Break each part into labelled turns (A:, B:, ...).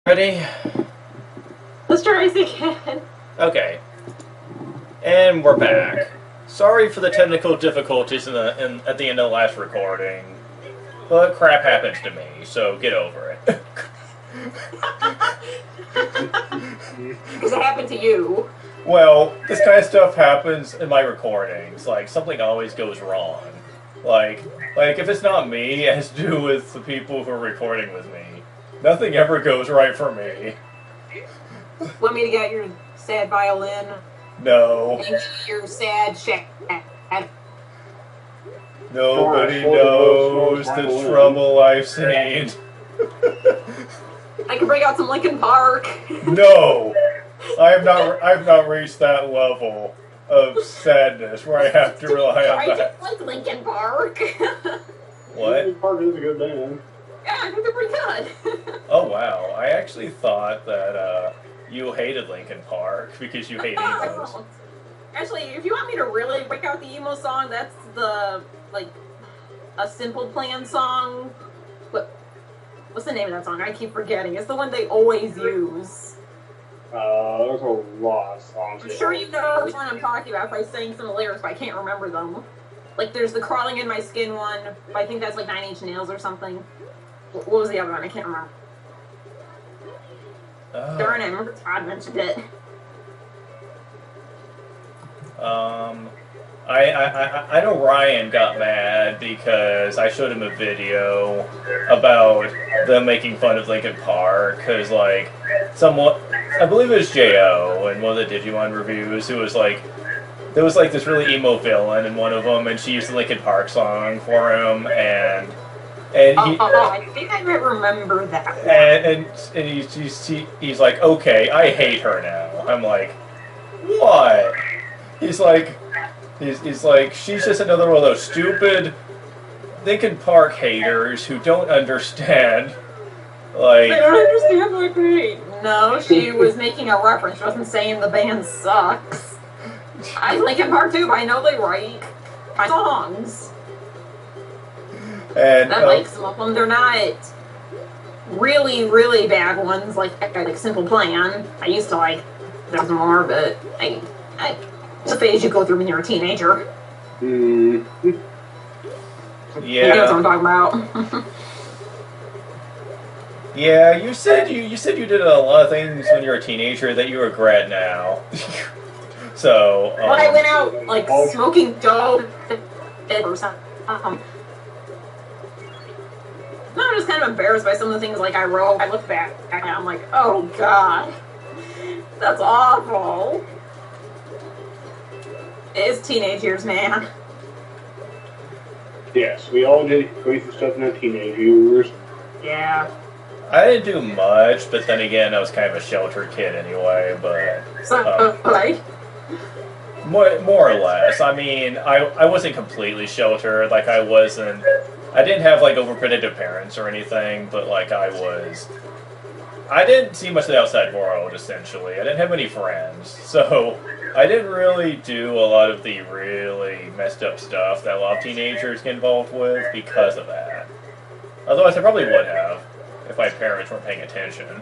A: Ready?
B: Let's try this again.
A: Okay. And we're back. Sorry for the technical difficulties at the end of the last recording, but crap happens to me, so get over it.
B: Because it happened to you.
A: Well, this kind of stuff happens in my recordings. Like, something always goes wrong. Like if it's not me, it has to do with the people who are recording with me. Nothing ever goes right for me.
B: Want me to get your sad violin?
A: No.
B: Into your sad shack.
A: Nobody knows the trouble I've seen.
B: I can bring out some Linkin Park.
A: No! I've not reached that level of sadness where I have to rely on
B: I
A: that.
B: just like Linkin Park.
A: What?
C: Linkin Park is a good band.
B: Yeah, I think they're pretty good.
A: Oh wow, I actually thought that you hated Linkin Park because you hate emos.
B: Actually, if you want me to really break out the emo song, that's the, like, a Simple Plan song. What's the name of that song? I keep forgetting. It's the one they always use.
C: There's a lot of songs.
B: I'm sure you know which one I'm talking about if I sang some of the lyrics, but I can't remember them. Like, there's the Crawling in My Skin one, but I think that's like 9 Inch Nails or something. What was the other one? I can't remember. Darn it, I remember Todd mentioned it.
A: I know Ryan got mad because I showed him a video about them making fun of Linkin Park, because, like, someone, I believe it was J.O. in one of the Digimon reviews, who was like, there was like this really emo villain in one of them, and she used the Linkin Park song for him, and he,
B: I think I might remember that one.
A: and he's like, okay, I hate her now. I'm like, what? He's like, she's just another one of those stupid Linkin Park haters who don't understand. Like,
B: I don't understand my pain. No, she was making a reference. She wasn't saying the band sucks. I like Linkin Park too, but I know they write songs.
A: and
B: I like some of them. They're not really, really bad ones like Simple Plan. I used to like those more, but it's a phase you go through when you're a teenager.
C: Mm.
B: You know what I'm talking about.
A: Yeah, you said you did a lot of things when you were a teenager that you regret now. So
B: When I went out like smoking dope or something. I'm just kind of embarrassed by some of the things like I wrote. I look back and I'm like, oh god, that's awful. It is teenage years, man.
C: Yes, we all did crazy stuff in our teenage years.
B: Yeah.
A: I didn't do much, but then again, I was kind of a sheltered kid anyway. But
B: So, like,
A: more or less. I mean, I wasn't completely sheltered. Like, I didn't have like overprotective parents or anything, but like I didn't see much of the outside world. Essentially, I didn't have many friends, so I didn't really do a lot of the really messed up stuff that a lot of teenagers get involved with because of that. Otherwise, I probably would have if my parents weren't paying attention.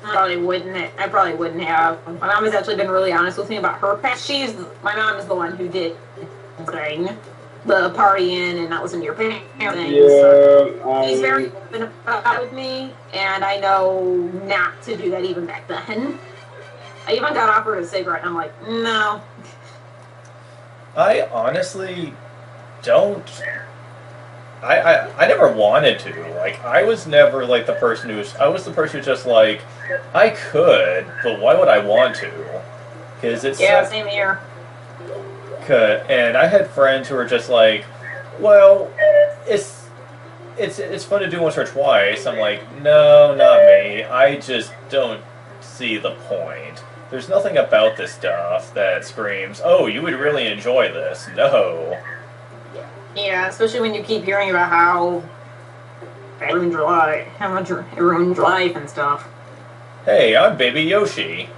B: I probably wouldn't have. My mom has actually been really honest with me about her past. My mom is the one who did the partying and not listening to your parents.
C: Yeah,
B: She's very open about it with me, and I know not to do that even back then. I even got offered a cigarette, and I'm like, no.
A: I honestly don't. I never wanted to. Like, I was never like the person I was the person who's just like, I could, but why would I want to? Because it's
B: Same here.
A: And I had friends who were just like, well, it's fun to do once or twice. I'm like, no, not me. I just don't see the point. There's nothing about this stuff that screams, oh, you would really enjoy this. No.
B: Yeah, especially when you keep hearing about how it ruined your life, how much it ruined your life and stuff.
A: Hey, I'm Baby Yoshi.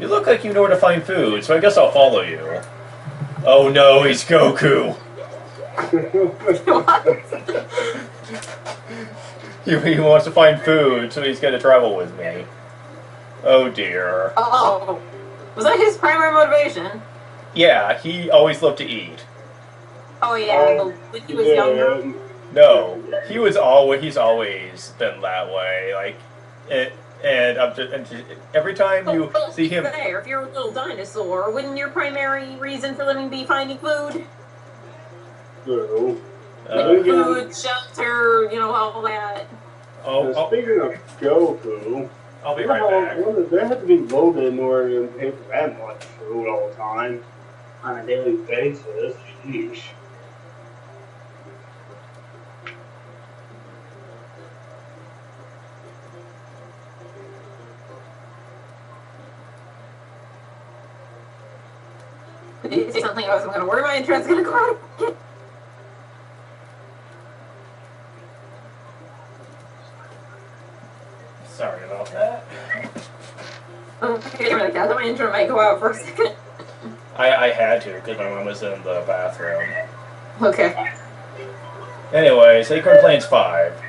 A: You look like you know where to find food, so I guess I'll follow you. Oh no, he's Goku. He wants to find food, so he's going to travel with me. Oh dear.
B: Oh, was that his primary motivation?
A: Yeah, he always loved to eat.
B: Oh yeah, when he was younger.
A: No, he's always been that way. Like, every time you see him.
B: There, if you're a little dinosaur, wouldn't your primary reason for living be finding food?
C: So,
B: Food, shelter, all that.
C: speaking of Goku,
A: I'll be right back.
C: They have to be loaded in order to pay for that much food all the time on a daily basis. Sheesh.
B: Did you say something? I wasn't going to worry. My internet's going to go out.
A: Sorry about that.
B: Okay, I thought my internet might go out for a second.
A: I had to because my mom was in the bathroom.
B: Okay.
A: Anyways, Acorn Plains 5.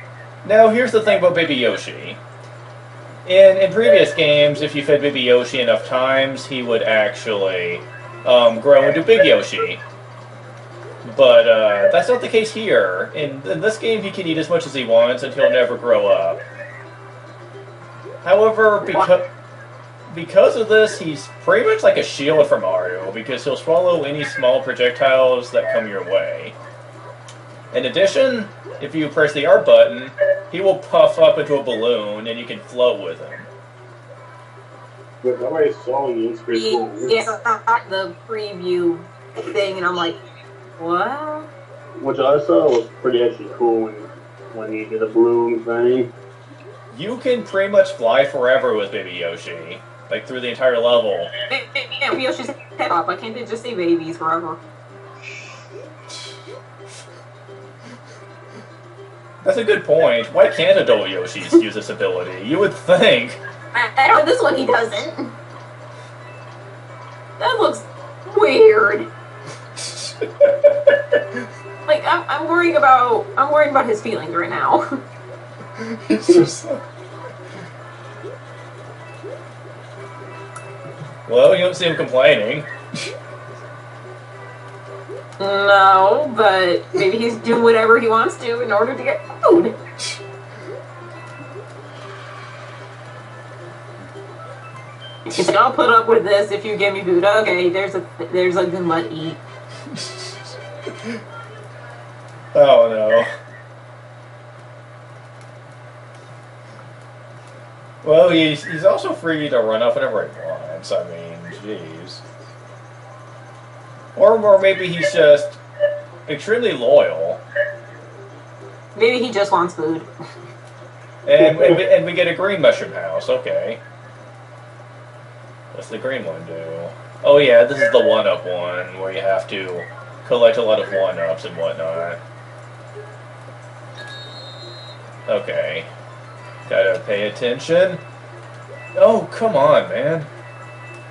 A: Now, here's the thing about Baby Yoshi. In previous games, if you fed Baby Yoshi enough times, he would actually grow into Big Yoshi. But that's not the case here. In this game, he can eat as much as he wants and he'll never grow up. However, because of this, he's pretty much like a shield for Mario, because he'll swallow any small projectiles that come your way. In addition, if you press the R button, he will puff up into a balloon and you can float with him.
C: But nobody saw me. It's pretty cool.
B: Yeah, the preview thing, and I'm like, what?
C: Which I saw was pretty actually cool when he did the balloon thing.
A: You can pretty much fly forever with Baby Yoshi, like through the entire level.
B: Yeah, Yoshi's head off. Why can't they just say babies forever?
A: That's a good point. Why can't adult Yoshis use this ability? You would think.
B: I know this one he doesn't. That looks weird. Like I'm worried about his feelings right now.
A: It's just... Well, you don't see him complaining.
B: No, but maybe he's doing whatever he wants to in order to get food. He's like, I'll put up with this if you give me food. Okay, there's a good let eat.
A: Oh no. Well, he's also free to run off whenever he wants. I mean, jeez. Or maybe he's just extremely loyal.
B: Maybe he just wants food.
A: And we get a green mushroom house. Okay. What's the green one do? Oh yeah, this is the 1-up one where you have to collect a lot of 1-ups and whatnot. Okay. Gotta pay attention. Oh, come on, man.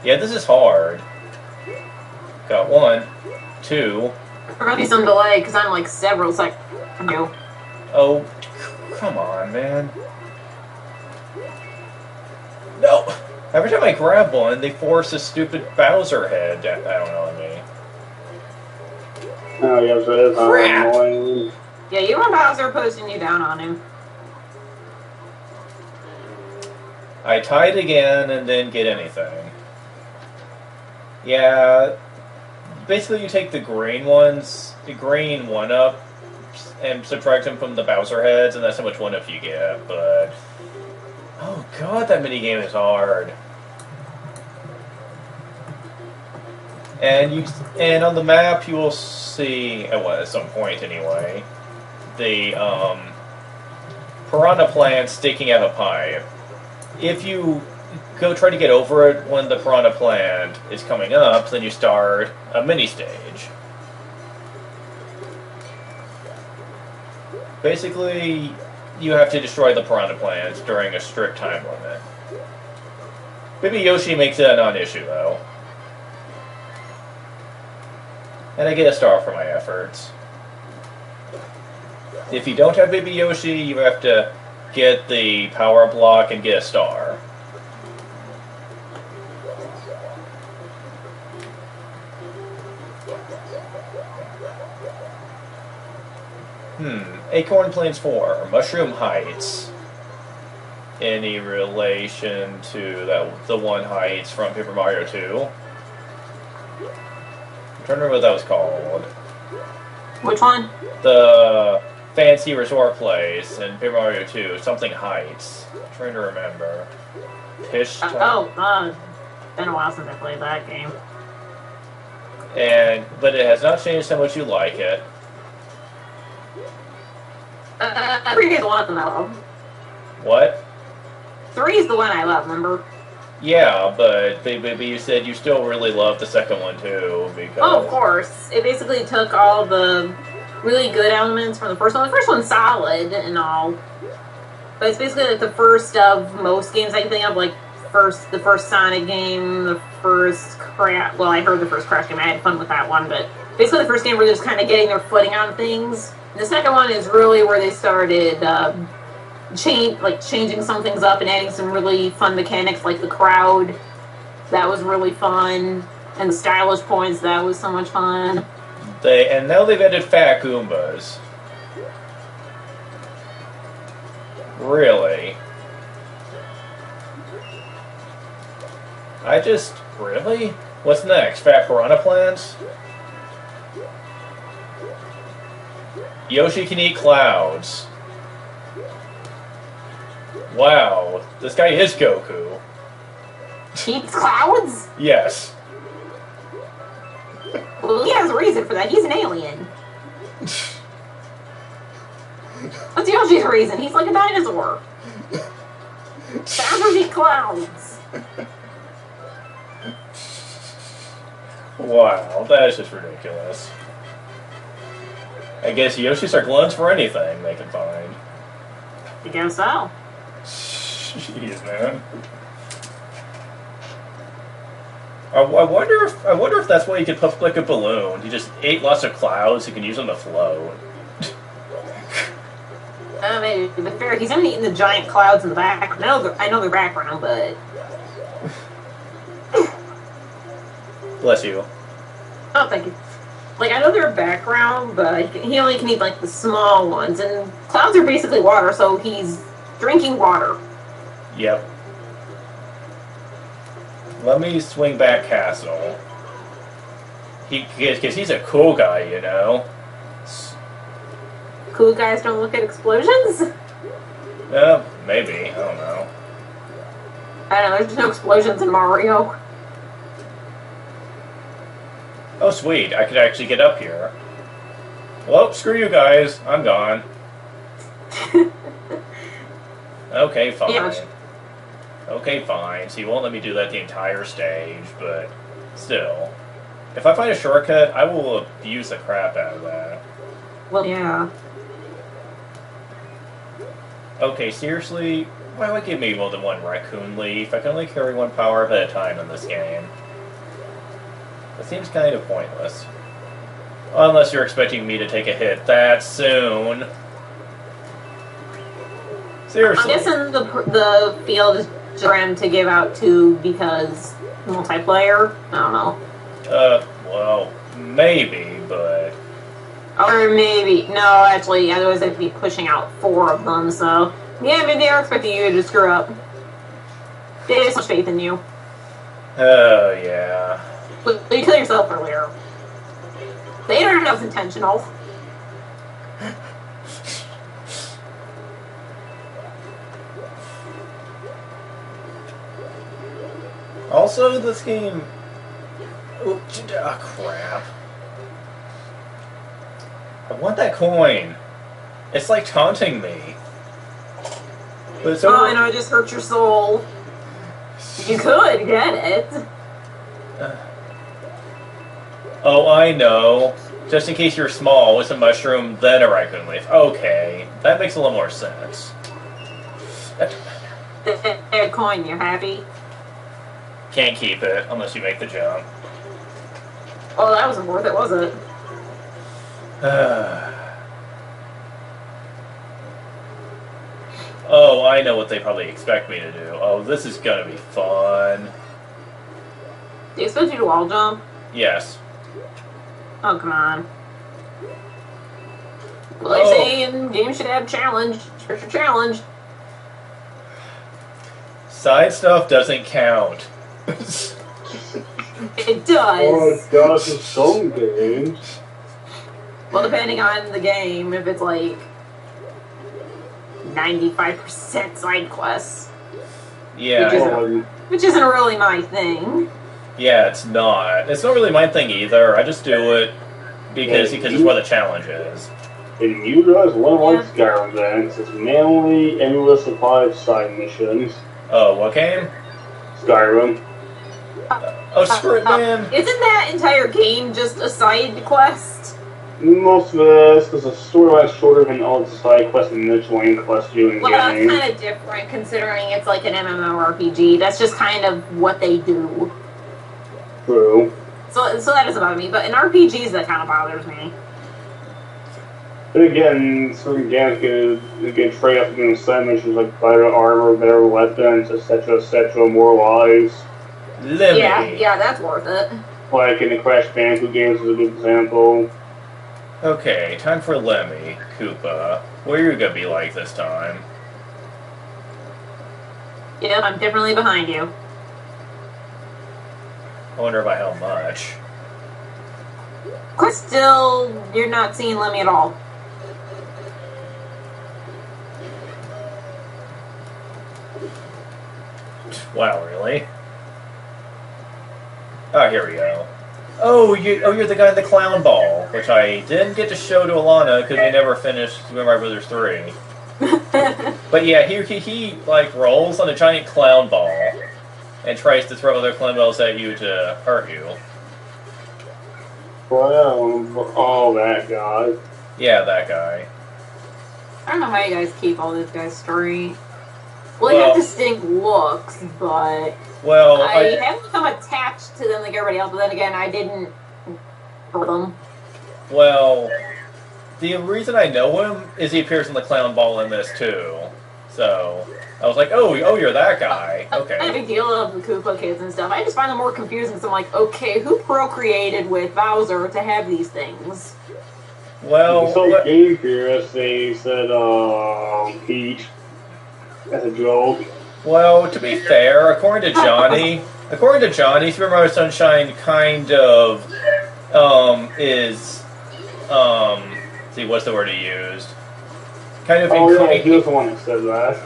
A: Yeah, this is hard. Got 1, 2.
B: There might be some delay because I'm like several seconds ago.
A: Oh, come on, man. No! Every time I grab one, they force a stupid Bowser head down on me.
C: Oh, yeah, so it's
A: Crap!
C: annoying.
B: Yeah, you and Bowser posting you down on him.
A: I tie it again and then get anything. Yeah, basically you take the green ones, the green 1-up, and subtract them from the Bowser heads, and that's how much 1-up you get, but... Oh god, that minigame is hard. And on the map you will see, at some point anyway, the piranha plant sticking out a pipe. If you go try to get over it when the piranha plant is coming up, then you start a mini stage. Basically, you have to destroy the piranha plants during a strict time limit. Baby Yoshi makes it a non-issue, though. And I get a star for my efforts. If you don't have Baby Yoshi, you have to get the power block and get a star. Acorn Plains 4, Mushroom Heights. Any relation to the one Heights from Paper Mario 2? I'm trying to remember what that was called.
B: Which one?
A: The fancy resort place in Paper Mario 2, something Heights. I'm trying to remember. Pish.
B: Been a while since I played that game.
A: But it has not changed how much you like it.
B: 3 is the one I love.
A: What?
B: 3 is the one I love, remember?
A: Yeah, but you said you still really love the second one too, because...
B: Oh, of course. It basically took all the really good elements from the first one. The first one's solid and all. But it's basically like the first of most games I can think of, like the first Sonic game, the first Crash... Well, I heard the first Crash game. I had fun with that one, but basically the first game where they're just kind of getting their footing on things. The second one is really where they started changing some things up and adding some really fun mechanics, like the crowd. That was really fun. And the stylish points, that was so much fun.
A: And now they've added Fat Goombas. Really? Really? What's next? Fat Piranha Plants? Yoshi can eat clouds. Wow, this guy is Goku.
B: Eats clouds?
A: Yes.
B: Well, he has a reason for that. He's an alien. What's Yoshi's reason? He's like a dinosaur. Dinosaurs eat clouds.
A: Wow, that is just ridiculous. I guess Yoshis are gluttons for anything they can find.
B: I guess so.
A: Jeez, man. I wonder if that's why he could puff like a balloon. He just ate lots of clouds. He can use them to float.
B: Maybe, to be fair, he's only eating the giant clouds in the back. I know their background, but
A: Bless you.
B: oh, thank you. Like, I know their background, but he only can eat like the small ones, and clouds are basically water, so he's drinking water.
A: Yep. Let me swing back Castle. Because he's a cool guy, you know.
B: Cool guys don't look at explosions?
A: Maybe. I don't know.
B: I don't know, there's no explosions in Mario.
A: Oh, sweet. I could actually get up here. Well, screw you guys. I'm gone. Okay, fine.
B: Yeah.
A: Okay, fine. So you won't let me do that the entire stage, but still. If I find a shortcut, I will abuse the crap out of that.
B: Well, yeah.
A: Okay, seriously? Why would give me more than one raccoon leaf? I can only carry one power-up at a time in this game. It seems kind of pointless. Unless you're expecting me to take a hit that soon. Seriously.
B: I'm guessing the field is programmed to give out to because multiplayer? I don't know.
A: Well, maybe, but...
B: Or maybe... No, actually, otherwise they'd be pushing out 4 of them, so... Yeah, maybe they are expecting you to screw up. They have so much faith in you.
A: Oh, yeah.
B: But you killed yourself earlier. They don't know that was intentional.
A: Also, this game... Oh, crap. I want that coin. It's like taunting me. But it's over...
B: Oh, I know, it just hurt your soul. You could get it.
A: Oh, I know. Just in case you're small, with a mushroom, then a raccoon leaf. Okay, that makes a little more sense.
B: That coin, you're happy?
A: Can't keep it, unless you make the jump.
B: Oh, that wasn't worth it, was it?
A: Oh, I know what they probably expect me to do. Oh, this is gonna be fun.
B: They expect you to wall jump?
A: Yes.
B: Oh, come on. Well, they say in games should have challenge. Special challenge.
A: Side stuff doesn't count.
B: It does.
C: Oh, it does in some games.
B: Well, depending on the game, if it's like 95% side quests,
A: Yeah.
B: which isn't really my thing.
A: Yeah, it's not. It's not really my thing either. I just do it because it's where the challenge is.
C: And you guys won't like Skyrim then, 'cause it's mainly endless supply of side missions.
A: Oh, what game?
C: Skyrim.
A: Oh, screw it, man.
B: Isn't that entire game just a side quest?
C: Most of this is a storyline shorter than all the side quests and miscellaneous quests you in the
B: Well, that's
C: game.
B: kind of different considering it's like an MMORPG. That's just kind of what they do.
C: True.
B: So that doesn't bother me, but in RPGs that kind of bothers me.
C: But again, certain games get trade up against side missions like better armor, better weapons, etc., more lives.
A: Lemmy.
B: Yeah, that's worth it.
C: Like in the Crash Bandicoot games is a good example.
A: Okay, time for Lemmy. Koopa. What are you gonna be like this time?
B: Yeah, I'm definitely behind you.
A: I wonder by how much.
B: But still, you're not seeing Lemmy at all.
A: Wow, really? Oh, here we go. Oh, you're the guy in the clown ball, which I didn't get to show to Alana because we never finished Super Mario Brothers 3. But yeah, he like rolls on a giant clown ball and tries to throw other clown balls at you to hurt you.
C: Well, oh, that guy.
A: Yeah, that guy.
B: I don't know how you guys keep all these guys straight. Well, they have distinct looks, but
A: Well,
B: I haven't become attached to them like everybody else. But then again, I didn't hurt them.
A: Well, the reason I know him is he appears in the clown ball in this too. So I was like, oh, you're that guy.
B: Not a
A: Okay.
B: big deal of the Koopa kids and stuff. I just find them more confusing because I'm like, okay, who procreated with Bowser to have these things?
A: Well,
C: So Game Theorists, they said, Peach. That's a joke.
A: well, to be fair, according to Johnny, Super Mario Sunshine kind of is see what's the word he used? Kind of
C: Oh, yeah, he was the one that said that.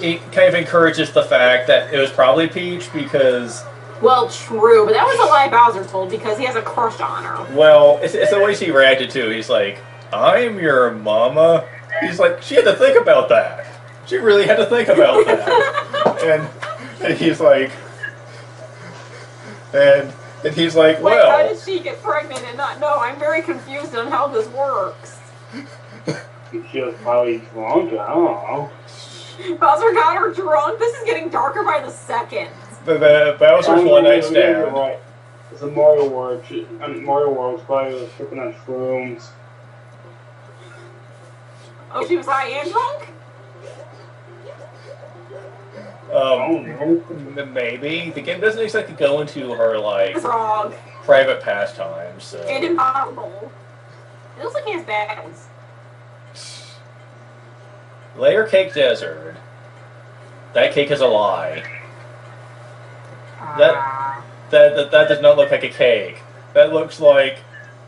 A: it kind of encourages the fact that it was probably Peach because,
B: Well, true, but that was a lie Bowser told because he has a crush on her.
A: well, it's the way she reacted too. He's like, I'm your mama. He's like, she had to think about that. She really had to think about that. and he's like, and he's like,
B: Wait, how
A: well,
B: did she get pregnant and not know? I'm very confused on how this works.
C: She was probably drunk, I don't know.
B: Bowser got her drunk? This is getting darker by the second.
A: the Bowser's one night stand.
C: Right. It's a Mario World. Mario World's probably was tripping on shrooms.
B: Oh, she was high and drunk?
A: Maybe the game doesn't exactly go into her like
B: It's wrong.
A: private pastimes. So
B: And impossible. It looks like he has bags.
A: Layer Cake Desert. That cake is a lie. That does not look like a cake. That looks like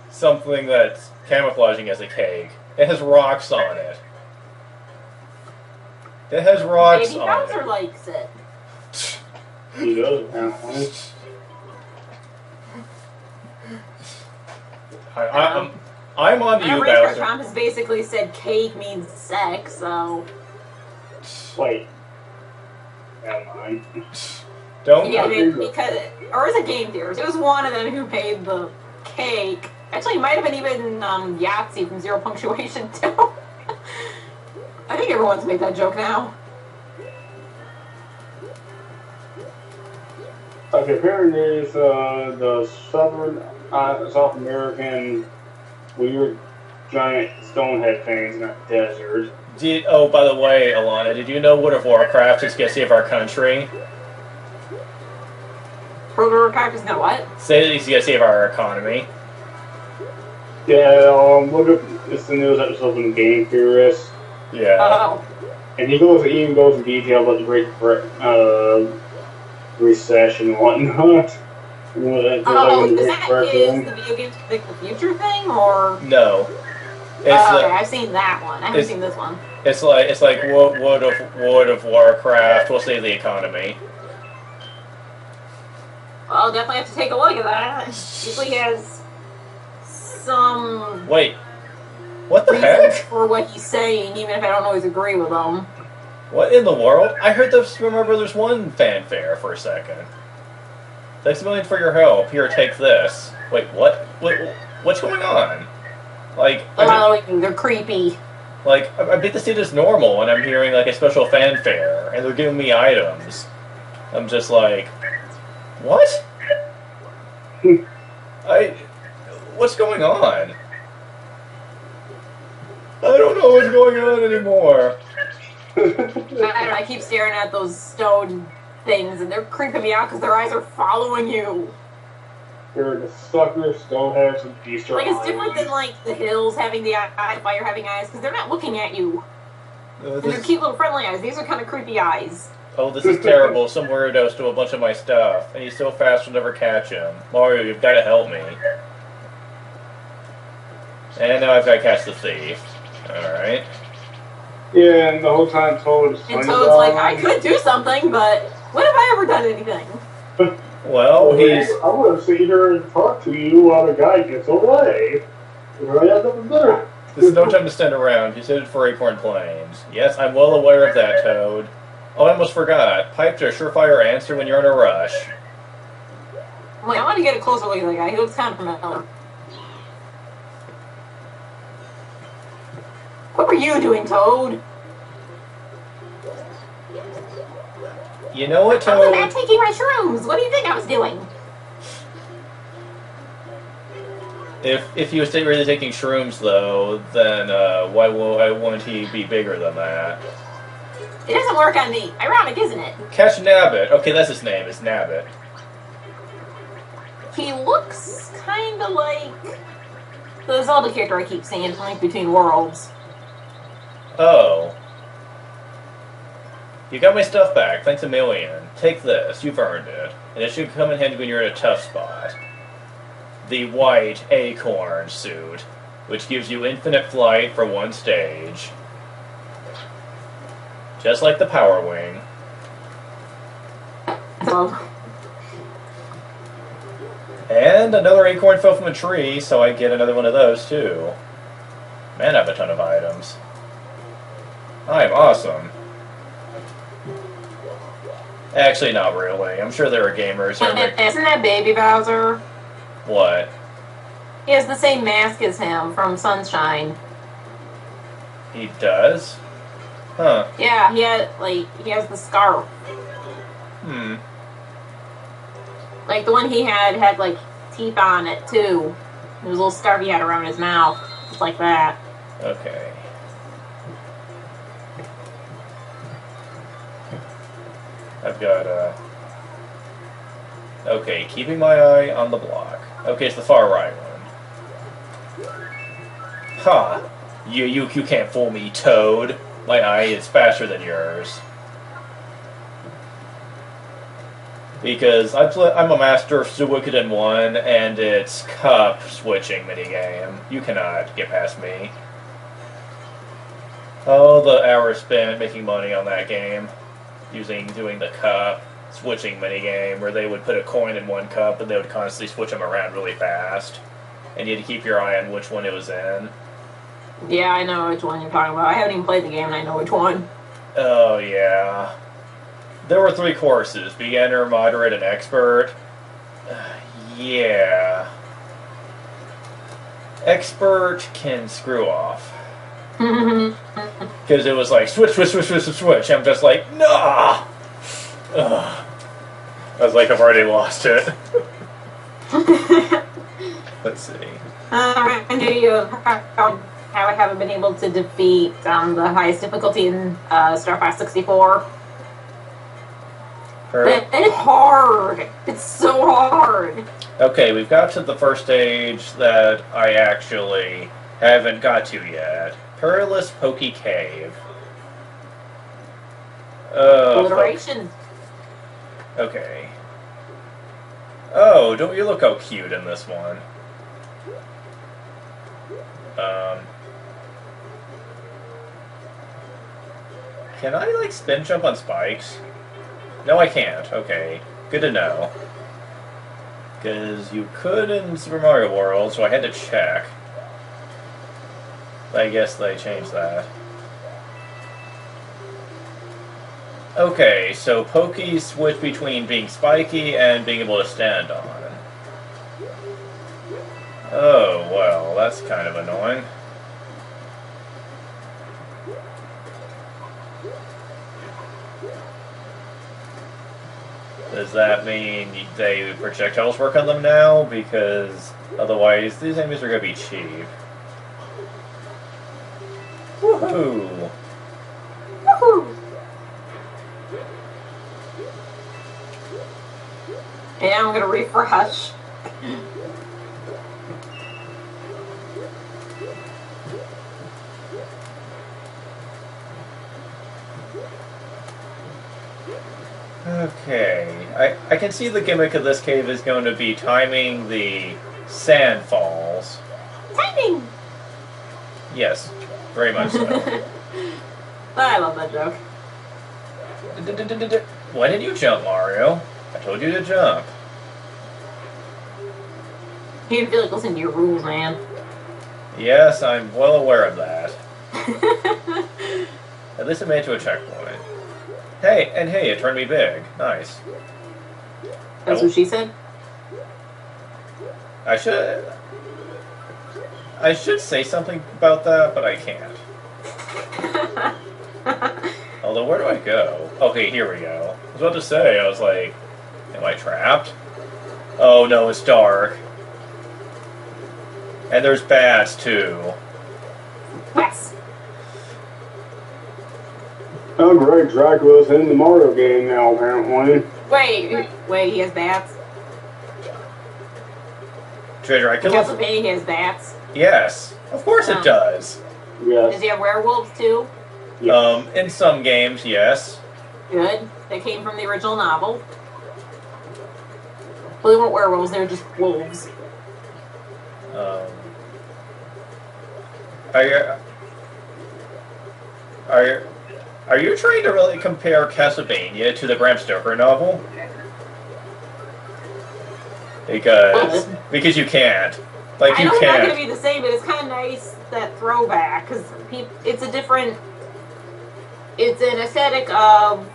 A: something that's camouflaging as a cake. It has rocks on it. It has rocks
B: Maybe
A: on
B: Bowser
A: it.
B: likes it.
C: He does, apparently.
A: I'm on to you, Bowser.
B: Tom has basically said cake means sex, so...
C: Wait. Never mind.
A: Don't.
B: Yeah, because... Or was it Game Deers? It was one of them who made the cake. Actually, it might have been even Yahtzee from Zero Punctuation, too. I think everyone's made that joke now.
C: Okay, apparently there's the South American weird giant stonehead things in that desert.
A: Oh, by the way, Alana, did you know World of Warcraft is gonna save our country?
B: Proto is gonna what?
A: Say that he's gonna save our economy.
C: Yeah, look up it's the newest episode from Game Curious,
A: Yeah.
B: Oh.
C: and he even goes in detail about the Great Recession and whatnot.
B: Oh, is that the video games predict the future thing, or?
A: No. It's
B: Okay, I've seen that one. I haven't seen this one.
A: It's like World of Warcraft will save the economy.
B: Well, I'll definitely have to take a look at that. Usually has some
A: Wait. What the
B: research
A: heck?
B: for what he's saying, even if I don't always agree with him.
A: What in the world? I heard the Super Mario Brothers 1 fanfare for a second. Thanks a million for your help. Here, take this. Wait, what? What's going on? Like,
B: They're creepy.
A: I bet this is normal, and I'm hearing like a special fanfare, and they're giving me items. I'm just like, what? What's going on? I don't know what's going on anymore.
B: I keep staring at those stone things, and they're creeping me out because their eyes are following you.
C: You're the sucker stoneheads and Easter
B: Like, it's different than, like, the hills having the eye, the fire having eyes, because they're not looking at you. And they're cute little friendly eyes. These are kind of creepy eyes.
A: Oh, this is terrible. Some weirdo stole a bunch of my stuff, and he's so fast we'll never catch him. Mario, you've got to help me. And now I've got to catch the thief. Alright.
C: Yeah, and the whole time Toad is
B: And Toad's like, I could do something, but when have I ever done anything?
A: Well, he's...
C: I would have seen her and talked to you while the guy gets away. I have nothing better.
A: This is no time to stand around. He's headed for Acorn Plains. Yes, I'm well aware of that, Toad. Oh, I almost forgot. Pipes are a surefire answer when you're in a rush.
B: Wait, I want to get a closer look at that guy. He looks kind of familiar. What were you doing, Toad?
A: You know what,
B: I was
A: Toad?
B: not taking my shrooms. What do you think I was doing?
A: If he was really taking shrooms, though, then why wouldn't he be bigger than that?
B: It doesn't work on me. Ironic, isn't it?
A: Catch Nabbit. Okay, that's his name. It's Nabbit.
B: He looks kind of like the Zelda character I keep seeing from Link Between Worlds.
A: Oh. You got my stuff back. Thanks a million. Take this. You've earned it. And it should come in handy when you're in a tough spot. The white acorn suit, which gives you infinite flight for one stage. Just like the Power Wing.
B: So,
A: And another acorn fell from a tree, so I get another one of those too. Man, I have a ton of items. I'm awesome. Actually, not really. I'm sure there are gamers who are...
B: isn't that Baby Bowser?
A: What?
B: He has the same mask as him from Sunshine.
A: He does? Huh.
B: Yeah, he has the scarf.
A: Hmm.
B: Like, the one he had like, teeth on it, too. There was a little scarf he had around his mouth. Just like that.
A: Okay. I've got, okay, keeping my eye on the block. Okay, it's the far right one. Ha! You can't fool me, Toad. My eye is faster than yours. Because I'm a master of Suikoden 1, and it's cup switching minigame. You cannot get past me. Oh, the hours spent making money on that game. Doing the cup switching minigame, where they would put a coin in one cup, and they would constantly switch them around really fast. And you had to keep your eye on which one it was in.
B: Yeah, I know which one you're talking about. I haven't even played the game, and I know which one.
A: Oh, yeah. There were 3 courses, beginner, moderate, and expert. Yeah. Expert can screw off. Because it was like, switch, switch, switch, switch, switch. I'm just like, nah! Ugh. I was like, I've already lost it. Let's see.
B: Randy, how I haven't been able to defeat the highest difficulty in Star Fox 64. But it's hard. It's so hard.
A: Okay, we've got to the first stage that I actually haven't got to yet. Perilous Pokey Cave.
B: Alliteration.
A: Okay. Oh, don't you look how cute in this one? Can I, like, spin jump on spikes? No, I can't. Okay. Good to know. Because you could in Super Mario World, so I had to check. I guess they changed that. Okay, so Pokeys switch between being spiky and being able to stand on. Oh, well, that's kind of annoying. Does that mean they projectiles work on them now? Because otherwise, these enemies are going to be cheap. Woohoo!
B: Woohoo! And I'm gonna refresh.
A: Okay, I can see the gimmick of this cave is going to be timing the sand falls.
B: Timing!
A: Yes, very much so.
B: I love that joke.
A: Why did you jump, Mario? I told you to jump.
B: You didn't feel like listening to your rules, man.
A: Yes, I'm well aware of that. At least I made it to a checkpoint. Hey, and hey, it turned me big. Nice.
B: That's what she said?
A: I should say something about that, but I can't. Although, where do I go? Okay, here we go. I was about to say, I was like, am I trapped? Oh no, it's dark. And there's bats, too.
B: Yes.
C: Oh, great. Dracula's in the Mario game now, apparently.
B: Wait, he has bats?
A: Treasure, I could
B: Castlevania, he has bats?
A: Yes, of course it does.
C: Yes.
B: Does he have werewolves, too?
C: Yes.
A: In some games, yes.
B: Good. They came from the original novel. Well, they weren't werewolves, they were just wolves.
A: Are you trying to really compare Castlevania to the Bram Stoker novel? Because you can't. Like,
B: I
A: you
B: know it's not going to
A: can't.
B: be the same, but it's kind of nice, that throwback, because it's a different... It's an aesthetic of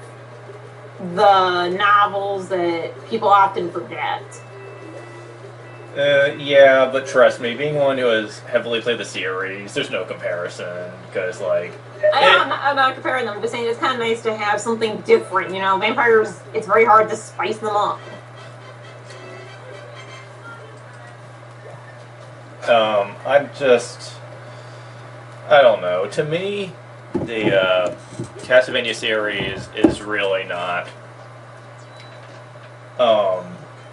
B: the novels that people often forget.
A: Yeah, but trust me, being one who has heavily played the series, there's no comparison, because, like...
B: I'm not comparing them, I'm just saying it's kind of nice to have something different, you know? Vampires, it's very hard to spice them up.
A: I don't know. To me, the Castlevania series is really not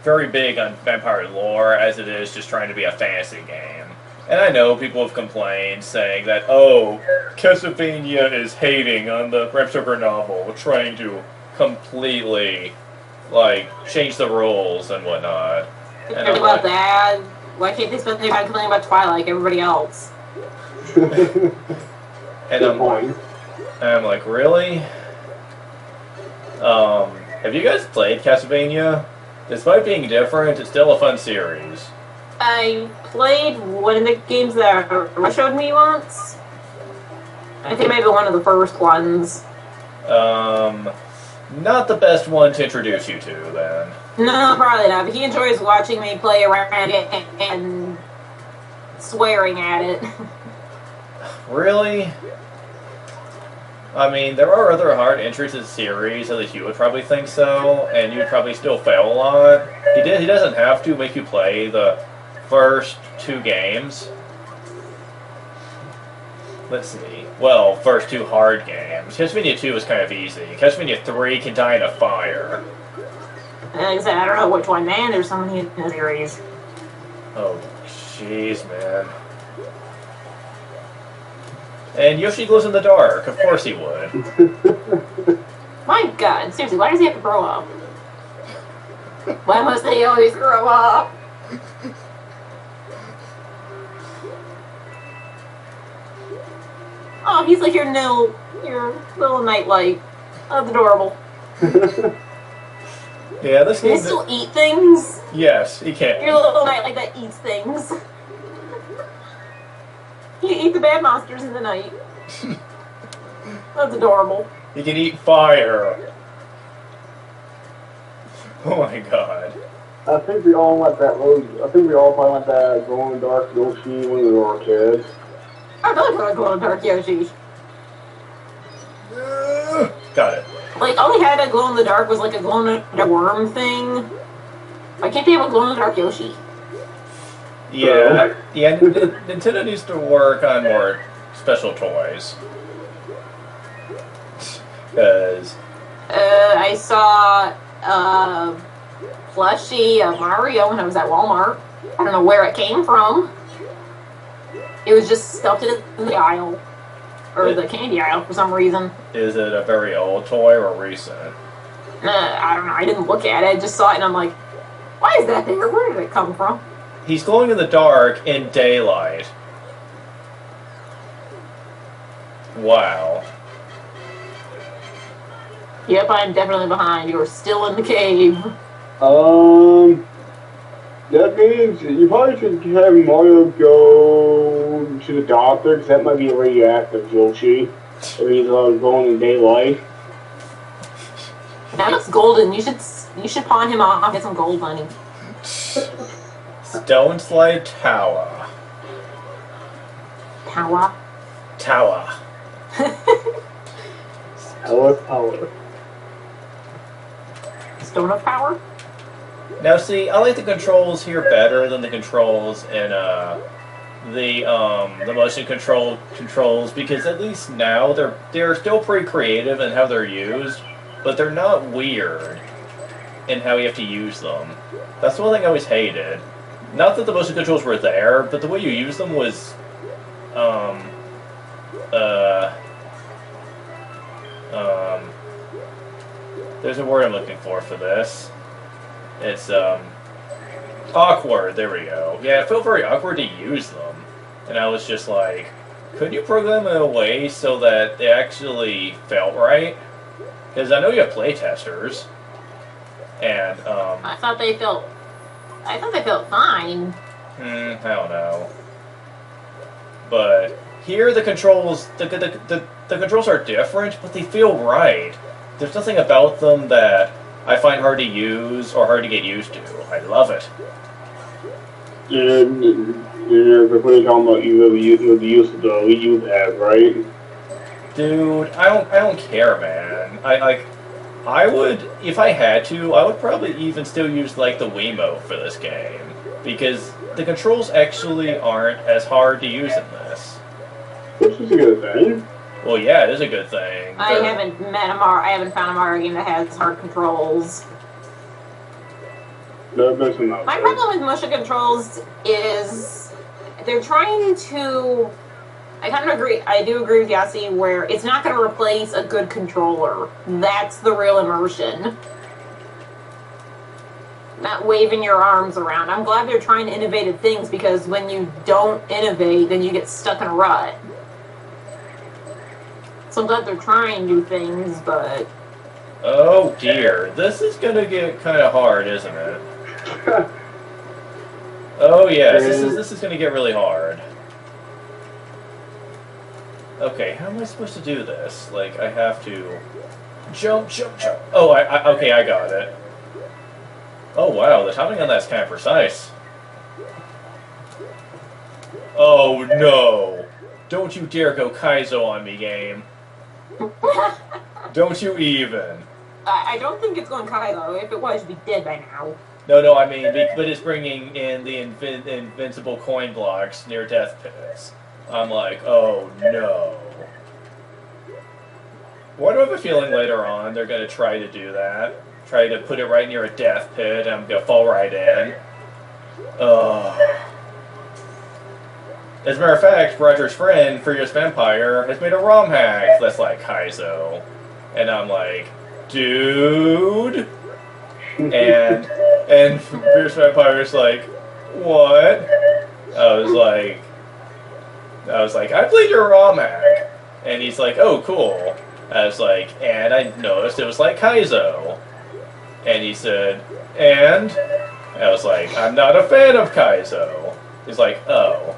A: very big on vampire lore as it is just trying to be a fantasy game. And I know people have complained saying that, oh, Castlevania is hating on the Bram Stoker novel, trying to completely, like, change the rules and whatnot. And
B: Think about that. Why can't they spend their time complaining about Twilight like everybody else?
A: And I'm like, really? Have you guys played Castlevania? Despite being different, it's still a fun series.
B: I played one of the games that Irma showed me once. I think maybe one of the first ones.
A: Not the best one to introduce you to, then.
B: No, probably not. But he enjoys watching me play around it and swearing at it.
A: Really? I mean, there are other hard entries to the series, at least you would probably think so, and you'd probably still fail a lot. He doesn't have to make you play the first two games. Let's see. Well, first two hard games. Castlevania 2 was kind of easy. Castlevania 3 can die in a fire.
B: Like I said, I don't know which one, man. There's so many in the series.
A: Oh, jeez, man. And Yoshi glows in the dark. Of course he would.
B: My God, seriously, why does he have to grow up? Why must they always grow up? Oh, he's like your little nightlight. That's adorable.
A: Yeah, this
B: Can he
A: game.
B: still eat things?
A: Yes, he can.
B: Your little nightlight that eats things. You eat the bad monsters in the night. That's adorable.
A: He can eat fire. Oh my god.
C: I think we all went that road. I think we all probably went that glow in the dark Yoshi when we were kids.
B: I really want to glow in the dark Yoshi.
A: Got it.
B: Like, all they had at glow in the dark was like a glow in the worm thing. Why can't they have a glow in the dark Yoshi?
A: Yeah, yeah. Nintendo needs to work on more special toys. Because
B: I saw a plushie of Mario when I was at Walmart. I don't know where it came from. It was just stuffed in the aisle. Or the candy aisle for some reason.
A: is it a very old toy or recent?
B: I don't know. I didn't look at it. I just saw it and I'm like, why is that there? Where did it come from?
A: He's glowing in the dark in daylight. Wow.
B: Yep, I'm definitely behind. You're still in the cave.
C: That means you probably should have Mario go to the doctor, because that might be a radioactive Yoshi. Or he's going in daylight.
B: That looks golden. You should pawn him off, get some gold money.
A: Stone Slide Tower.
B: Power.
A: Tower.
C: Power.
B: Stone of power?
A: Now see, I like the controls here better than the controls in the motion controls, because at least now they're still pretty creative in how they're used, but they're not weird in how you have to use them. That's the one thing I always hated. Not that the motion controls were there, but the way you use them was there's a word I'm looking for this. It's awkward. There we go. Yeah, it felt very awkward to use them, and I was just like, could you program it in a way so that they actually felt right? Because I know you have playtesters, and
B: I thought they felt fine.
A: I don't know. But here the controls, the controls are different, but they feel right. There's nothing about them that I find hard to use or hard to get used to. I love it.
C: You're completely talking about the use of the Wii U have, right?
A: Dude, I don't care, man. I would, if I had to, I would probably even still use like the Wiimote for this game, because the controls actually aren't as hard to use in this.
C: Which is a good thing.
A: Well, yeah, it is a good thing.
B: I haven't found a Mario game that has hard controls. My problem with motion controls is they're trying to. I do agree with Yassi where it's not going to replace a good controller. That's the real immersion. Not waving your arms around. I'm glad they're trying innovative things, because when you don't innovate, then you get stuck in a rut. So I'm glad they're trying new things, but...
A: Oh dear, this is gonna get kind of hard, isn't it? Oh yes, this is gonna get really hard. Okay, how am I supposed to do this? Like, I have to jump. Oh, okay, I got it. Oh wow, the timing on that's kind of precise. Oh no! Don't you dare go Kaizo on me, game. Don't you even.
B: I don't think it's going Kaizo. If it was, you'd be dead by now.
A: No, I mean, but it's bringing in the invincible coin blocks near death pits. I'm like, oh no. Why do I have a feeling later on they're going to try to do that? Try to put it right near a death pit, and I'm going to fall right in. Ugh. As a matter of fact, Roger's friend, Furious Vampire, has made a ROM hack that's like Kaizo. And I'm like, dude? And Furious Vampire's like, what? I was like, I played your ROM hack. And he's like, oh, cool. I was like, and I noticed it was like Kaizo. And he said, and? I was like, I'm not a fan of Kaizo. He's like, oh.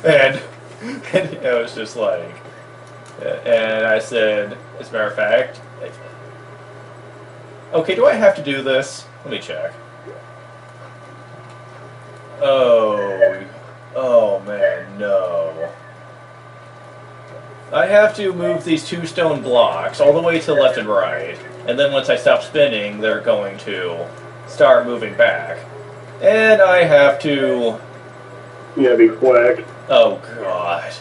A: And I was just like, and I said, as a matter of fact, okay, do I have to do this? Let me check. Oh man, no. I have to move these 2 stone blocks all the way to the left and right, and then once I stop spinning, they're going to start moving back. And I have to...
C: Yeah, be quick.
A: Oh god.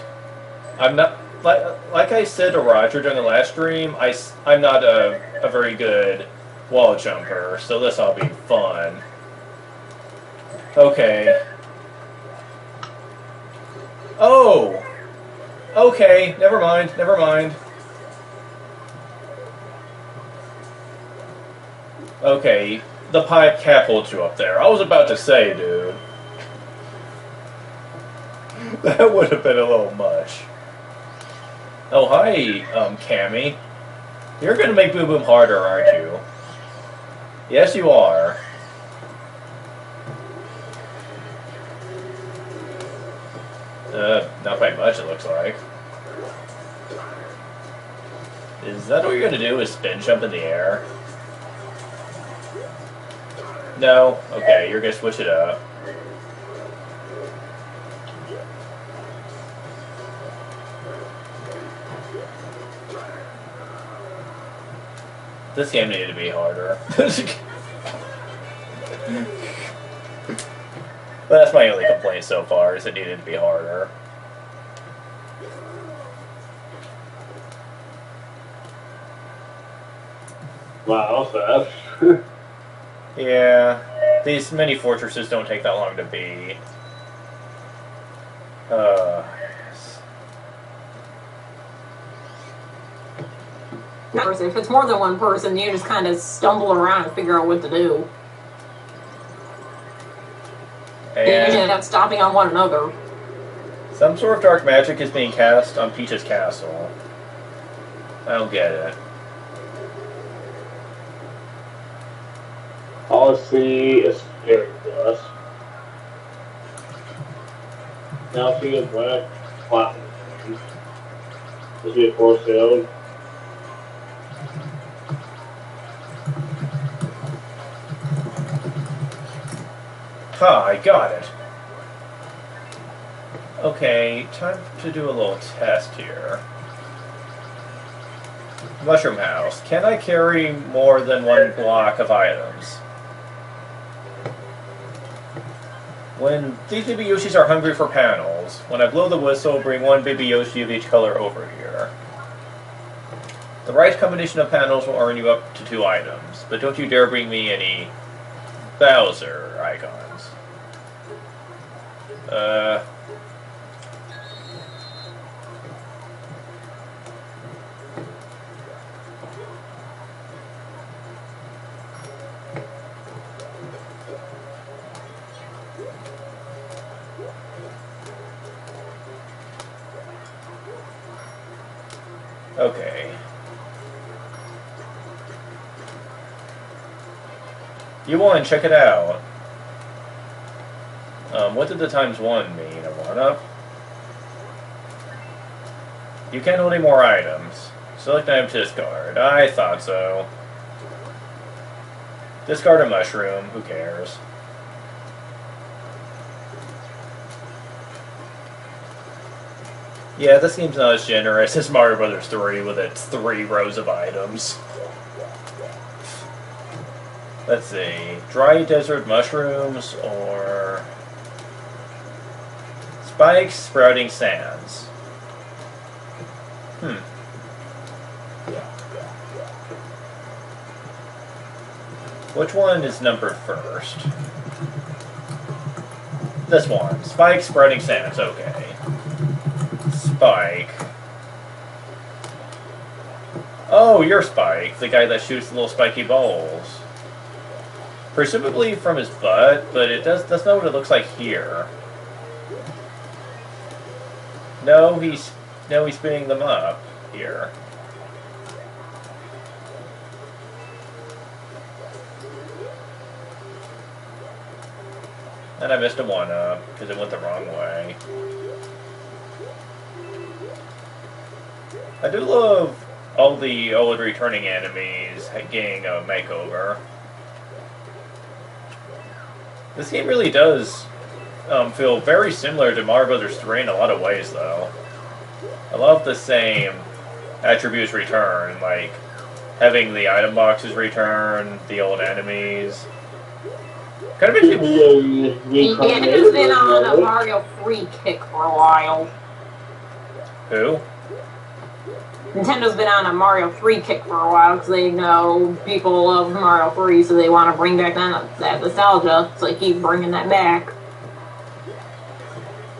A: I'm not... Like I said to Roger during the last stream, I'm not a very good wall jumper, so this will be fun. Okay. Oh! Okay, never mind, never mind. Okay, the pipe cap holds you up there. I was about to say, dude. That would have been a little much. Oh, hi, Cammy. You're gonna make Boom Boom harder, aren't you? Yes, you are. Not by much, it looks like. Is that what you're gonna do, is spin jump in the air? No? Okay, you're gonna switch it up. This game needed to be harder. But that's my only complaint so far, is it needed to be harder.
C: Wow, fast.
A: Yeah, these mini fortresses don't take that long to beat. Yes.
B: If it's more than one person, you just kind of stumble around and figure out what to do. You usually end
A: And
B: up stopping on one another.
A: some sort of dark magic is being cast on Peach's castle. I don't get it.
C: All I see is Spirit Dust. Now I see a black platinum. This be a force field.
A: Ha, I got it. Okay, time to do a little test here. Mushroom House. Can I carry more than one block of items? When these baby Yoshis are hungry for panels, when I blow the whistle, bring one baby Yoshi of each color over here. The right combination of panels will earn you up to 2 items, but don't you dare bring me any Bowser icons. Okay. You won, check it out. What did the times 1 mean? A 1-up? You can't hold any more items. Select item to discard. I thought so. Discard a mushroom, who cares? Yeah, this game's not as generous as Mario Bros. 3 with its 3 rows of items. Let's see. Dry desert mushrooms or Spike Sprouting Sands. Which one is numbered first? This one. Spike Sprouting Sands. Okay. Spike. Oh, you're Spike, the guy that shoots the little spiky balls. Presumably from his butt, but that's not what it looks like here. No, he's spinning them up here. And I missed a 1-up because it went the wrong way. I do love all the old returning enemies getting a makeover. This game really does feel very similar to Mario Bros. 3 in a lot of ways, though. I love the same attributes return, like having the item boxes return, the old enemies. Kind of makes me...
B: Nintendo's been on a Mario 3 kick for a while.
A: Who?
B: Nintendo's been on a Mario 3 kick for a while because they know people love Mario 3, so they want to bring back that nostalgia. So they keep bringing that back.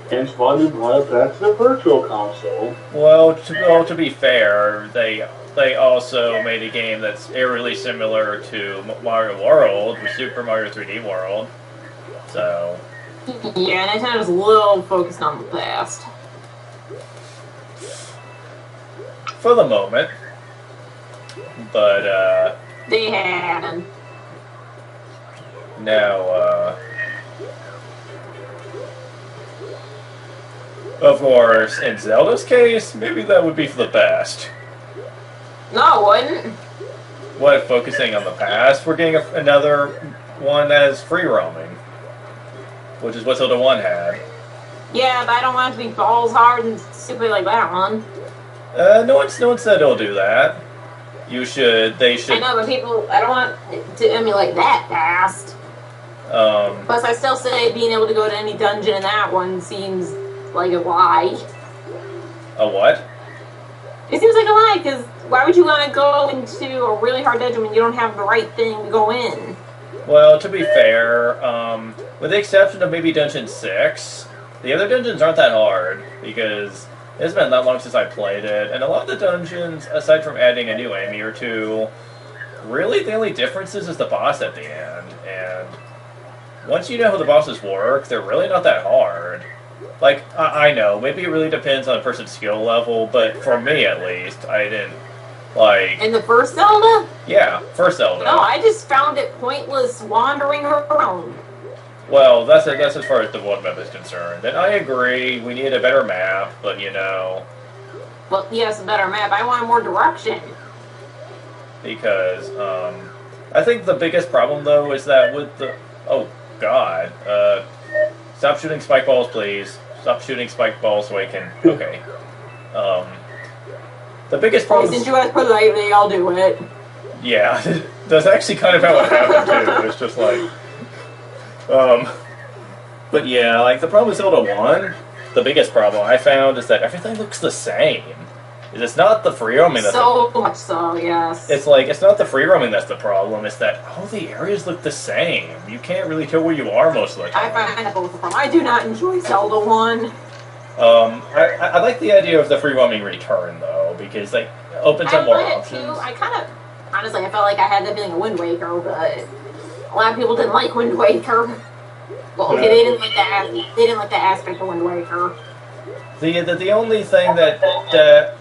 C: Hence why we brought back the Virtual Console.
A: Well, to be fair, they also made a game that's eerily similar to Mario World, with Super Mario 3D World. So...
B: Yeah, Nintendo's a little focused on the past.
A: For the moment. But,
B: They had.
A: now, of course, in Zelda's case, maybe that would be for the best.
B: No, it wouldn't.
A: What, focusing on the past? We're getting another one as free roaming, which is what Zelda 1 had.
B: Yeah, but I don't want it to be balls hard and stupid like that one.
A: No one said it'll do that. They should.
B: I know, but I don't want it to emulate that fast. Plus, I still say being able to go to any dungeon in that one seems like a lie.
A: A what?
B: It seems like a lie, because why would you want to go into a really hard dungeon when you don't have the right thing to go in?
A: Well, to be fair, with the exception of maybe Dungeon 6, the other dungeons aren't that hard, because it's been that long since I played it, and a lot of the dungeons, aside from adding a new enemy or two, really the only difference is the boss at the end, and once you know how the bosses work, they're really not that hard. Like, I know, maybe it really depends on a person's skill level, but for me at least, I didn't, like...
B: In the first Zelda?
A: Yeah, first Zelda.
B: No, I just found it pointless wandering around.
A: Well, that's as far as the world map is concerned. And I agree, we need a better map, but you know...
B: Well, yes, a better map. I want more direction.
A: Because, I think the biggest problem, though, is that with the... Oh, God. Stop shooting spike balls, please. Stop shooting spike balls so I can... Okay. The biggest problem...
B: Since you asked politely, I'll do it.
A: Yeah, that's actually kind of how it happened, too. It's just like... But yeah, like, the problem with Zelda 1, the biggest problem I found is that everything looks the same. It's not the free roaming that's
B: so much so, yes.
A: It's like, it's not the free roaming that's the problem, it's that all the areas look the same. You can't really tell where you are most of the time.
B: I find that both of them. I do not enjoy Zelda 1.
A: I like the idea of the free roaming return, though, because, like, it opens up more options.
B: Too. I kind of, honestly, I felt like I had the feeling of Wind Waker, but a lot of people didn't like Wind Waker. Well, okay, they didn't like that. They didn't like the aspect of Wind Waker.
A: The only thing that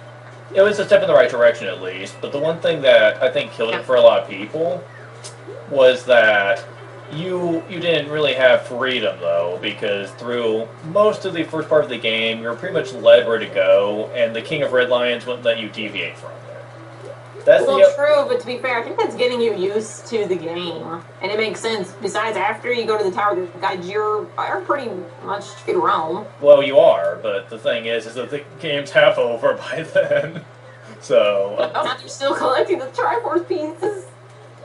A: it was a step in the right direction at least, but the one thing that I think killed it for a lot of people was that you didn't really have freedom though, because through most of the first part of the game, you were pretty much led where to go, and the King of Red Lions wouldn't let you deviate from it. That's
B: true, but to be fair, I think that's getting you used to the game, and it makes sense. Besides, after you go to the Tower of God, you're pretty much free to roam.
A: Well, you are, but the thing is that the game's half over by then. So
B: you're still collecting the Triforce pieces.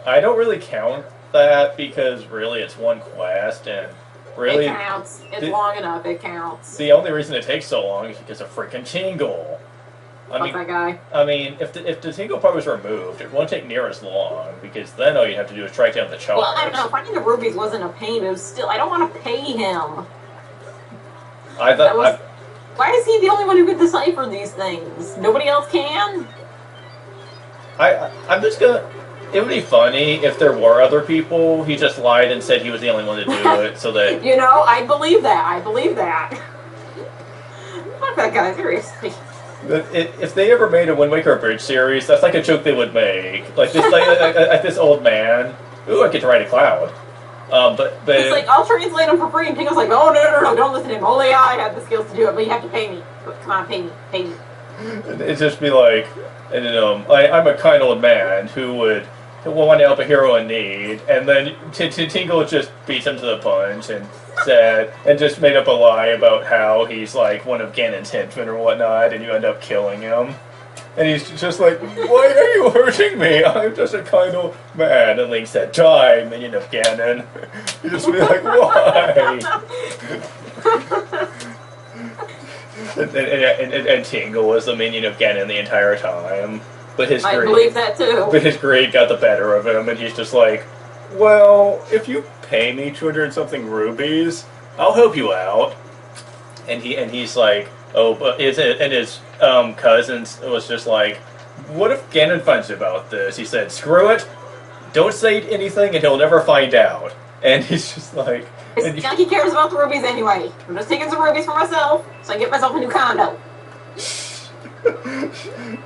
A: I don't really count that because really it's one quest, and Really?
B: It counts. It's
A: The-
B: long enough. It counts.
A: The only reason it takes so long is because of freaking Tingle.
B: Fuck that guy.
A: I mean, if the Tingle part was removed, it won't take near as long, because then all you have to do is track down the charge.
B: Well, I don't know. Finding the rubies wasn't a pain. It was still. I don't want to pay him.
A: I
B: That was.
A: thought.
B: Why is he the only one who could decipher these things? Nobody else can.
A: I'm just gonna. It would be funny if there were other people. He just lied and said he was the only one to do it, so that.
B: You know, I believe that. I believe that. Fuck that guy, seriously.
A: If they ever made a Wind Waker Bridge series, that's like a joke they would make. Like this, like this old man. Ooh, I get to ride a cloud. But
B: It's like, I'll translate him for free, and Tingo's like, oh, no, don't listen to him. Only I have the skills to do it, but you have to pay me. Come on, pay me.
A: it'd just be like, and I'm a kind old man who would want to help a hero in need, and then Tingle just beats him to the punch and just made up a lie about how he's like one of Ganon's henchmen or whatnot, and you end up killing him. And he's just like, why are you hurting me? I'm just a kind old man. And Link said, die, minion of Ganon. You just be like, why? and Tingle was the minion of Ganon the entire time. But his
B: I
A: greed,
B: believe that too.
A: but his greed got the better of him, and he's just like, well, if you pay me 200 and something rubies, I'll help you out. And he's like, oh, but his cousins was just like, what if Ganon finds about this? He said, screw it, don't say anything, and he'll never find out. And he's just like,
B: It's not like he cares about the rubies anyway. I'm just taking some rubies for myself, so I get myself a new condo.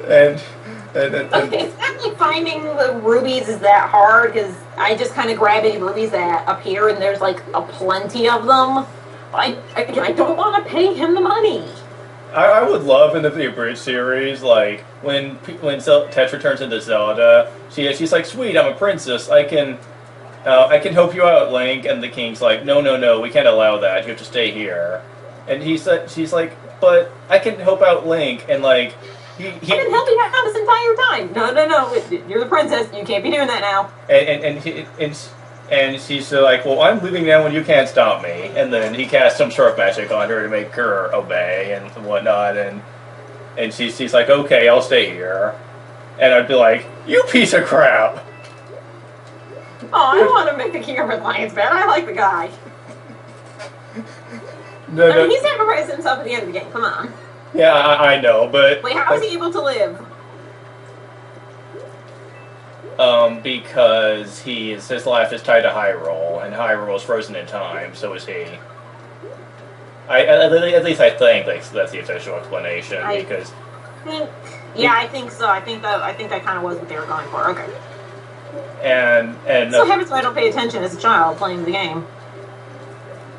A: and
B: Okay, it's not like finding the rubies is that hard, because I just kind of grab any rubies that appear, and there's like a plenty of them. I don't want to pay him the money.
A: I would love in the Abridged series, like when Tetra turns into Zelda, she's like, sweet, I'm a princess, I can help you out, Link. And the king's like, no, we can't allow that, you have to stay here. And she's like, but I can help out Link, and like
B: I've been helping out this entire time. No, you're the princess, you can't be doing that now.
A: And she's like, well, I'm leaving now and you can't stop me. And then he casts some sort of magic on her to make her obey and whatnot. And she's like, okay, I'll stay here. And I'd be like, you piece of crap.
B: Oh, I don't want to make the King of Reliance bad. I like the guy.
A: No.
B: I mean, he sacrificed himself at the end of the game. Come on.
A: Yeah, I know, but...
B: Wait, how is he able to live?
A: Because his life is tied to Hyrule, and Hyrule is frozen in time, so is he. At least I think that's the official explanation, because...
B: I think so. I think that kind of was what they were going for. Okay.
A: And
B: So happens I don't pay attention as a child playing the game.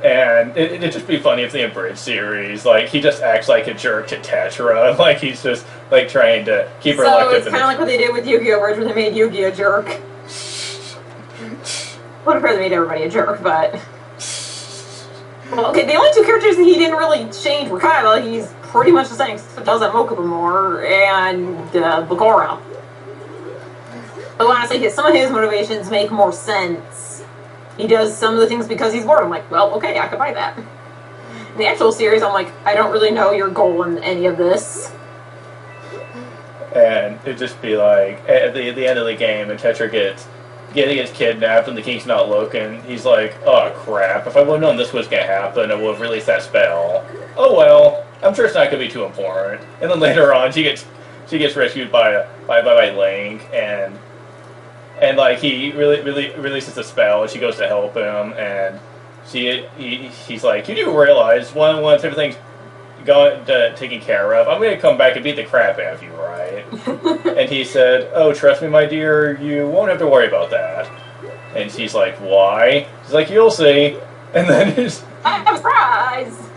A: And it'd just be funny if the Abridged series, like, he just acts like a jerk to Tetra, like he's just, like, trying to keep her
B: So
A: elected.
B: it's kind of like what they did with Yu-Gi-Oh! Bridge, when they made Yu-Gi-Oh! A jerk. Well, of course they made everybody a jerk, but... Well, okay, the only two characters that he didn't really change were Kyla. He's pretty much the same, except does that Mokuba more, and Bakura. But honestly, some of his motivations make more sense. He does some of the things because he's bored. I'm like, well, okay, I could buy that. In the actual series, I'm like, I don't really know your goal in any of this.
A: And it'd just be like, at the end of the game, and Tetra gets kidnapped and the king's not looking, he's like, oh crap, if I would have known this was going to happen, I would have released that spell. Oh well, I'm sure it's not going to be too important. And then later on, she gets rescued by Link, and like he really releases the spell, and she goes to help him, and he's like, you do realize once everything's taken care of, I'm going to come back and beat the crap out of you, right? And he said, oh, trust me, my dear, you won't have to worry about that. And she's like, why? He's like, you'll see. And then
B: I have a prize!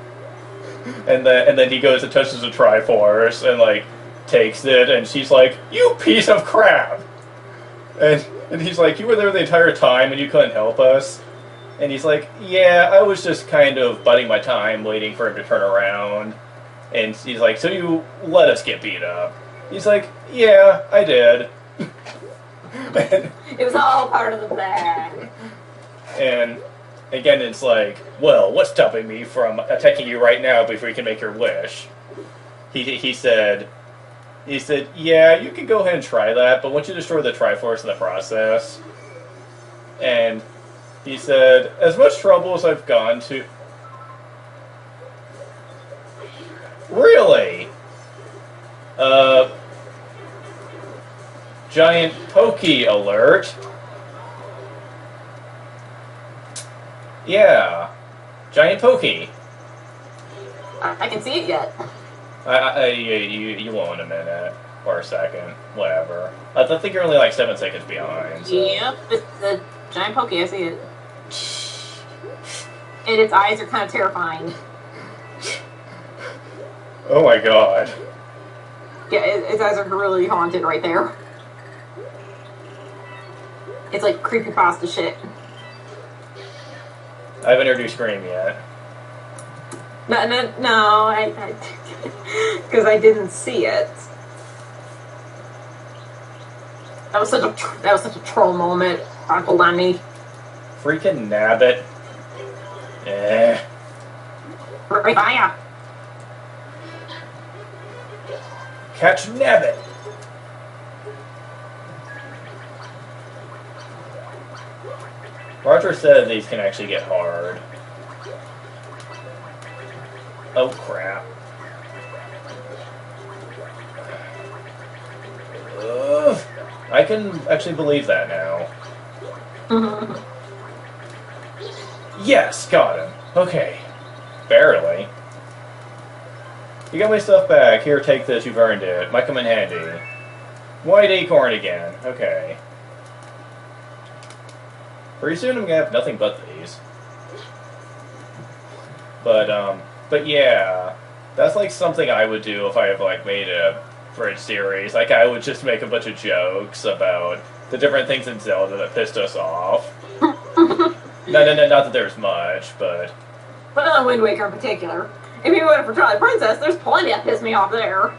A: and then he goes and touches the Triforce and like takes it, and she's like, you piece of crap. And he's like, you were there the entire time and you couldn't help us? And he's like, yeah, I was just kind of biding my time, waiting for him to turn around. And he's like, so you let us get beat up? He's like, yeah, I did.
B: It was all part of the plan.
A: And again, it's like, well, what's stopping me from attacking you right now before you can make your wish? He said, yeah, you can go ahead and try that, but once you destroy the Triforce in the process. And he said, as much trouble as I've gone to... Really? Giant Pokey alert. Yeah. Giant Pokey.
B: I can see it yet.
A: You won't in a minute. Or a second. Whatever. I think you're only like 7 seconds behind. So.
B: Yep, it's the giant Pokey, I see it. And its eyes are kind of terrifying.
A: Oh my god.
B: Yeah, its eyes are really haunted right there. It's like creepypasta shit.
A: I haven't introduced Scream yet.
B: No, because I didn't see it. That was such a troll moment. Hold on me.
A: Freaking Nabbit. Eh.
B: Right by ya.
A: Catch Nabbit. Roger said these can actually get hard. Oh crap. Ugh. I can actually believe that now. Yes, got him. Okay. Barely. You got my stuff back. Here, take this. You've earned it. Might come in handy. White acorn again. Okay. Pretty soon I'm gonna have nothing but these. But yeah. That's like something I would do if I have like made a Bridge series. Like I would just make a bunch of jokes about the different things in Zelda that pissed us off. No, not that there's much, but...
B: But on Wind Waker in particular. If you went for Twilight Princess, there's plenty that pissed me off there.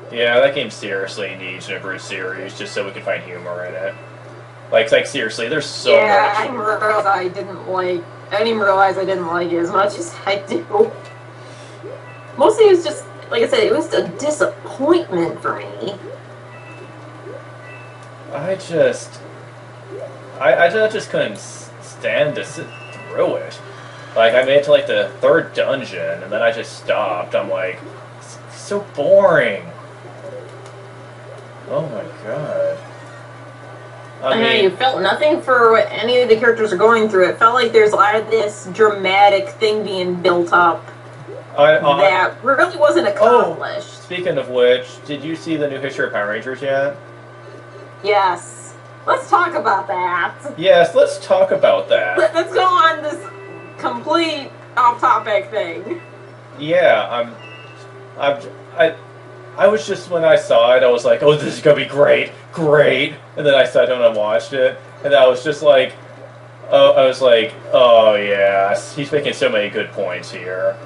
A: Yeah, that game seriously needs a Bridge series just so we can find humor in it. Like seriously, there's so much.
B: Yeah, I didn't realize I didn't like it as much as I do. Mostly it was just, like I said, it was a disappointment for me.
A: I just couldn't stand to sit through it. Like, I made it to, like, the 3rd dungeon, and then I just stopped. I'm like, it's so boring. Oh my god.
B: I know, you felt nothing for what any of the characters are going through. It felt like there's a lot of this dramatic thing being built up that really wasn't accomplished.
A: Oh, speaking of which, did you see the new History of Power Rangers yet?
B: Yes. Let's talk about that.
A: Yes, let's talk about that.
B: Let's go on this complete off-topic thing.
A: Yeah, I was just, when I saw it, I was like, oh, this is gonna be great, and then I sat down and watched it, and I was just like, oh yeah, he's making so many good points here.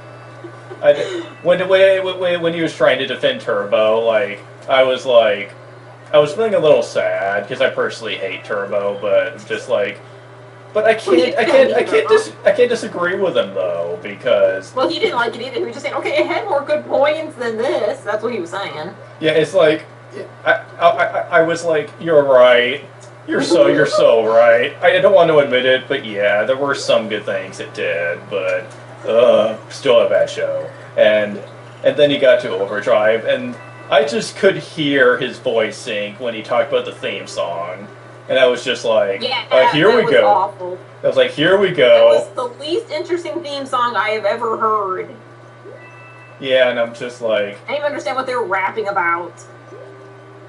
A: When he was trying to defend Turbo, like, I was feeling a little sad, because I personally hate Turbo, but just like, but I can't disagree with him though, because...
B: Well, he didn't like it either. He was just saying, okay, it had more good points than this. That's what he was saying.
A: Yeah, it's like, I was like, you're right. You're so right. I don't want to admit it, but yeah, there were some good things it did, but still a bad show. And then he got to Overdrive, and I just could hear his voice sink when he talked about the theme song. And I was just like,
B: yeah,
A: here we go.
B: Awful.
A: I was like, here we go.
B: It was the least interesting theme song I have ever heard.
A: Yeah, and I'm just like...
B: I didn't even understand what they were rapping about.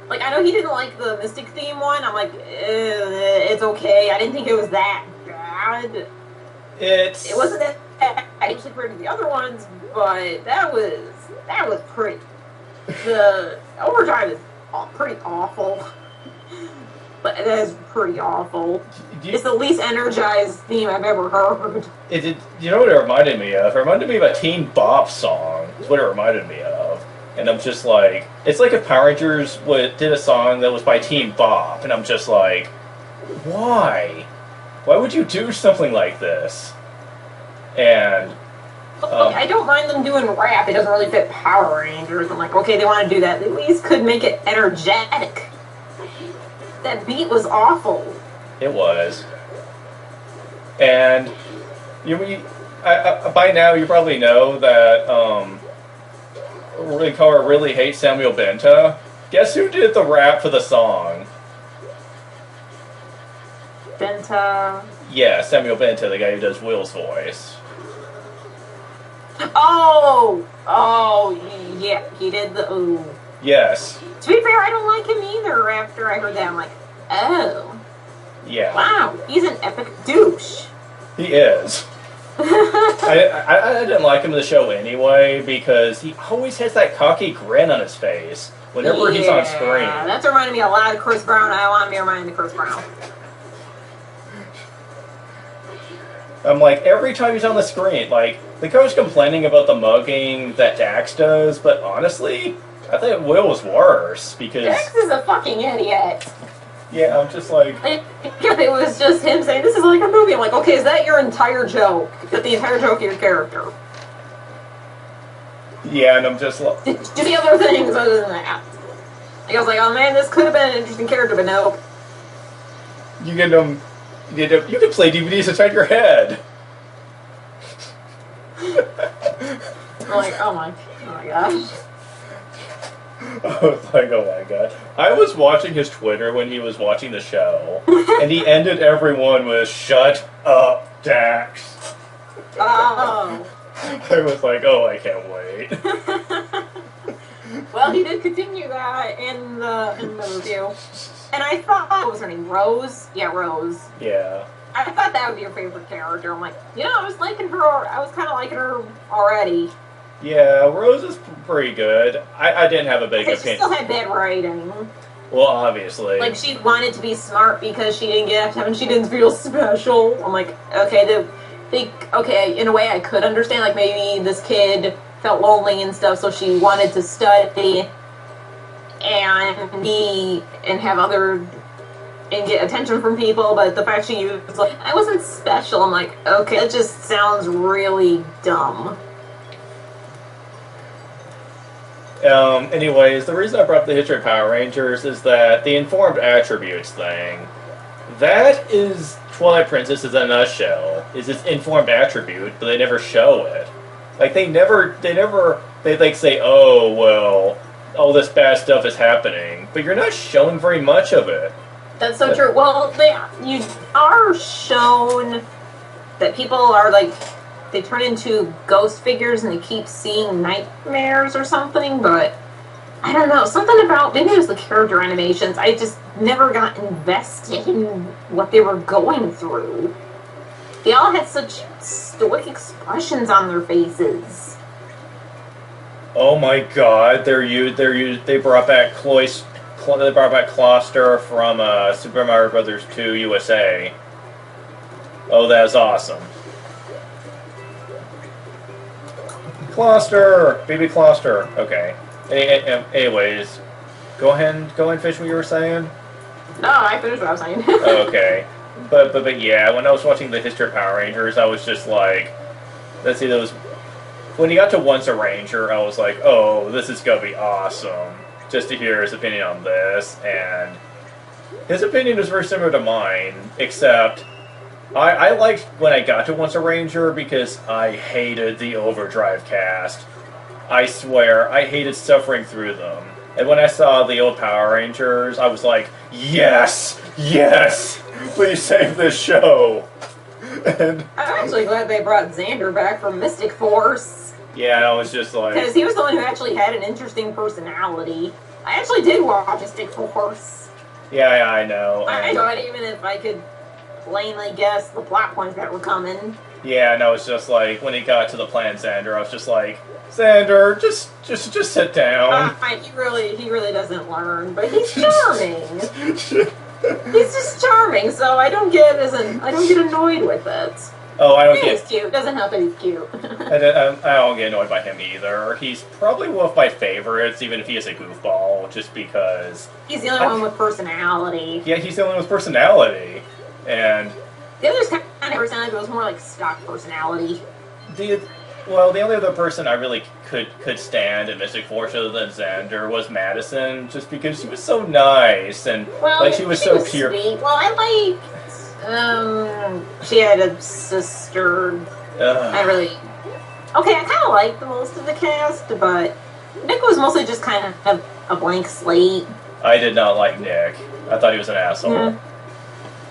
B: Like, I know he didn't like the Mystic theme one. I'm like, it's okay. I didn't think it was that bad. It wasn't that bad actually compared to the other ones, but that was pretty... The Overdrive is pretty awful. But it is pretty awful. It's the least energized theme I've ever heard.
A: You know what it reminded me of? It reminded me of a Teen Bop song. That's what it reminded me of. And I'm just like... It's like if Power Rangers did a song that was by Teen Bop. And I'm just like... Why? why would you do something like this? And
B: I don't mind them doing rap. It doesn't really fit Power Rangers. I'm like, okay, they want to do that. They at least could make it energetic. That beat was awful.
A: it was. And by now you probably know that Ricard really hates Samuel Benta. Guess who did the rap for the song?
B: Benta.
A: Yeah, Samuel Benta, the guy who does Will's voice.
B: Oh, yeah, he did the ooh.
A: Yes.
B: To be fair, I don't like him either. After I heard that, I'm like, oh,
A: Yeah.
B: wow, he's an epic douche.
A: He is. I didn't like him in the show anyway because he always has that cocky grin on his face whenever he's on screen.
B: That's reminding me a lot of Chris Brown. I want to be reminded of Chris Brown.
A: I'm like, every time he's on the screen, like, the coach complaining about the mugging that Dax does, but honestly, I think Will was worse because...
B: Dax is a fucking idiot.
A: Yeah, I'm just like...
B: If it was just him saying, this is like a movie, I'm like, okay, is that your entire joke? Is that the entire joke of your character?
A: Yeah, and I'm just like...
B: Do the other things other than that. Like, I was like, oh man, this could have been an interesting character, but nope.
A: You can play DVDs inside your head.
B: I'm like, oh my gosh.
A: I was like, oh my god. I was watching his Twitter when he was watching the show, and he ended everyone with, "Shut up, Dax."
B: Oh.
A: I was like, oh, I can't wait.
B: Well, he did continue that in the review. And I thought, what was her name? Rose? Yeah, Rose.
A: Yeah.
B: I thought that would be your favorite character. I'm like, I was liking her. I was kind of liking her already.
A: Yeah, Rose is pretty good. I didn't have a big
B: She
A: opinion.
B: still had bad writing.
A: Well, obviously.
B: Like, she wanted to be smart because she didn't get and she didn't feel special. I'm like, okay, okay, in a way I could understand. Like, maybe this kid felt lonely and stuff, so she wanted to study and get attention from people, but the fact she was like, I wasn't special, I'm like, okay, that just sounds really dumb.
A: Anyways, the reason I brought up the history of Power Rangers is that the informed attributes thing, that is Twilight Princess is in a nutshell, is this informed attribute, but they never show it. Like, they like say, oh, well, all this bad stuff is happening, but you're not showing very much of it.
B: That's so true. Well, you are shown that people are like, they turn into ghost figures and they keep seeing nightmares or something, but I don't know. Something about, maybe it was the character animations. I just never got invested in what they were going through. They all had such stoic expressions on their faces.
A: Oh my god, they brought back Closter from Super Mario Bros. 2 USA. Oh, that's awesome. Closter! Baby Closter. Okay. Anyways, go ahead and finish what you were saying.
B: No, I finished what I was saying.
A: Okay. But yeah, when I was watching the history of Power Rangers, I was just like, let's see, those... When he got to Once a Ranger, I was like, oh, this is gonna be awesome. Just to hear his opinion on this, and his opinion was very similar to mine, except I liked when I got to Once a Ranger because I hated the Overdrive cast. I swear, I hated suffering through them. And when I saw the old Power Rangers, I was like, yes! Yes! Please save this show! And
B: I'm actually glad they brought Xander back from Mystic Force.
A: yeah, I was just like...
B: Because he was the one who actually had an interesting personality. I actually did watch Mystic Force.
A: Yeah, I know.
B: I enjoyed it, even if I could plainly guess the plot points that were coming.
A: Yeah, and I was just like, when he got to the plan Xander, I was just like, Xander, just sit down.
B: He really doesn't learn, but he's charming. He's just charming, so I don't get annoyed with it.
A: Oh, I don't
B: He's
A: get...
B: cute. Doesn't help that he's cute.
A: I don't get annoyed by him either. He's probably one of my favorites, even if he is a goofball, just because...
B: He's the only one with personality.
A: Yeah, he's the only one with personality. And
B: The other's kind of personality, but it was more like stock personality.
A: The only other person I really could stand in Mystic Force other than Xander was Madison, just because she was so nice and
B: Well,
A: like she was so pure.
B: Sweet. Well, I she had a sister. I really. Okay, I kind of liked most of the cast, but Nick was mostly just kind of a blank slate.
A: I did not like Nick. I thought he was an asshole.
B: Yeah.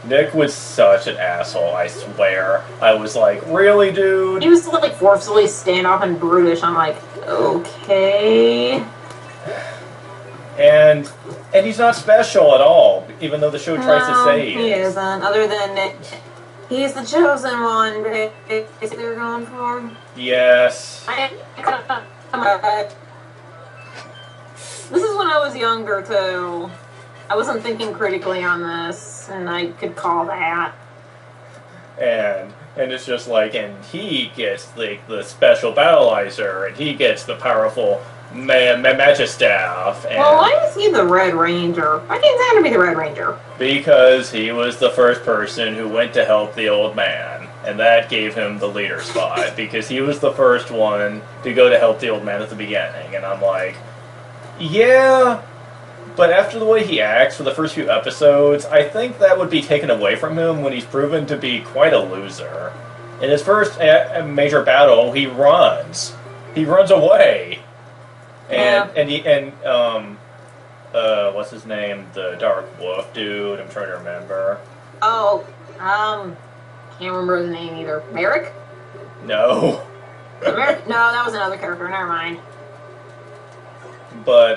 A: Nick was such an asshole, I swear. I was like, really, dude?
B: He was like forcefully standoff and brutish. I'm like, okay.
A: And he's not special at all, even though the show tries to say
B: he
A: is.
B: isn't. Other than Nick, he's the chosen one. Is they're going for?
A: Yes.
B: This is when I was younger too. I wasn't thinking critically on this, and I could call that.
A: And it's just like, and he gets the special battleizer, and he gets the powerful Magistaff. And
B: Well, why is he the Red Ranger? Why can't Xander be the Red Ranger?
A: because he was the first person who went to help the old man, and that gave him the leader spot, because he was the first one to go to help the old man at the beginning. And I'm like, yeah, but after the way he acts for the first few episodes, I think that would be taken away from him when he's proven to be quite a loser. In his first major battle, he runs. He runs away.
B: Yeah.
A: What's his name? The Dark Wolf dude. I'm trying to remember.
B: Oh, can't remember his name either. Merrick?
A: No.
B: Merrick? No, that was another character. Never mind.
A: But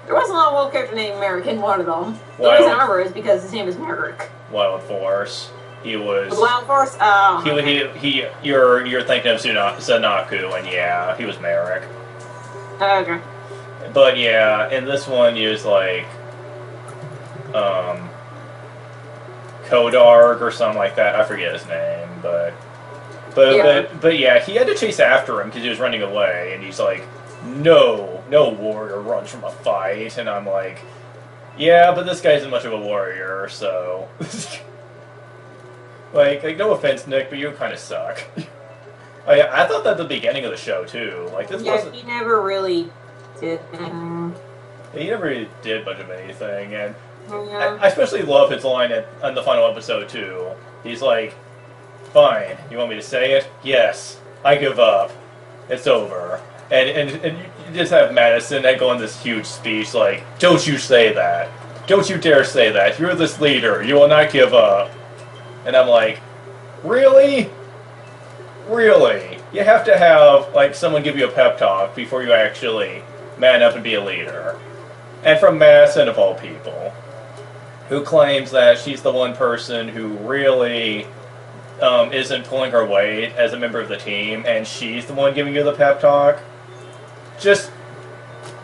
B: There was a lot of wolf character named Merrick in one of them. The
A: Wow.
B: reason I remember is because his name is Merrick.
A: Wild Force. He was.
B: The Wild Force? Oh.
A: You're thinking of Sanaku, and yeah, he was Merrick.
B: Okay.
A: But yeah, in this one, he was like, Kodarg or something like that. I forget his name, but yeah, he had to chase after him because he was running away, and he's like, no warrior runs from a fight, and I'm like, yeah, but this guy isn't much of a warrior, so like no offense, Nick, but you kind of suck. I thought that at the beginning of the show too. Like this wasn't.
B: He never really did.
A: He never really did much of anything, and
B: Yeah.
A: I especially love his line on the final episode too. He's like, "Fine, you want me to say it? Yes, I give up. It's over." And you just have Madison go on this huge speech like, "Don't you say that? Don't you dare say that! You're this leader. You will not give up." And I'm like, really? Really? You have to have like someone give you a pep talk before you actually man up and be a leader. And from Madison of all people, who claims that she's the one person who really isn't pulling her weight as a member of the team, and she's the one giving you the pep talk. Just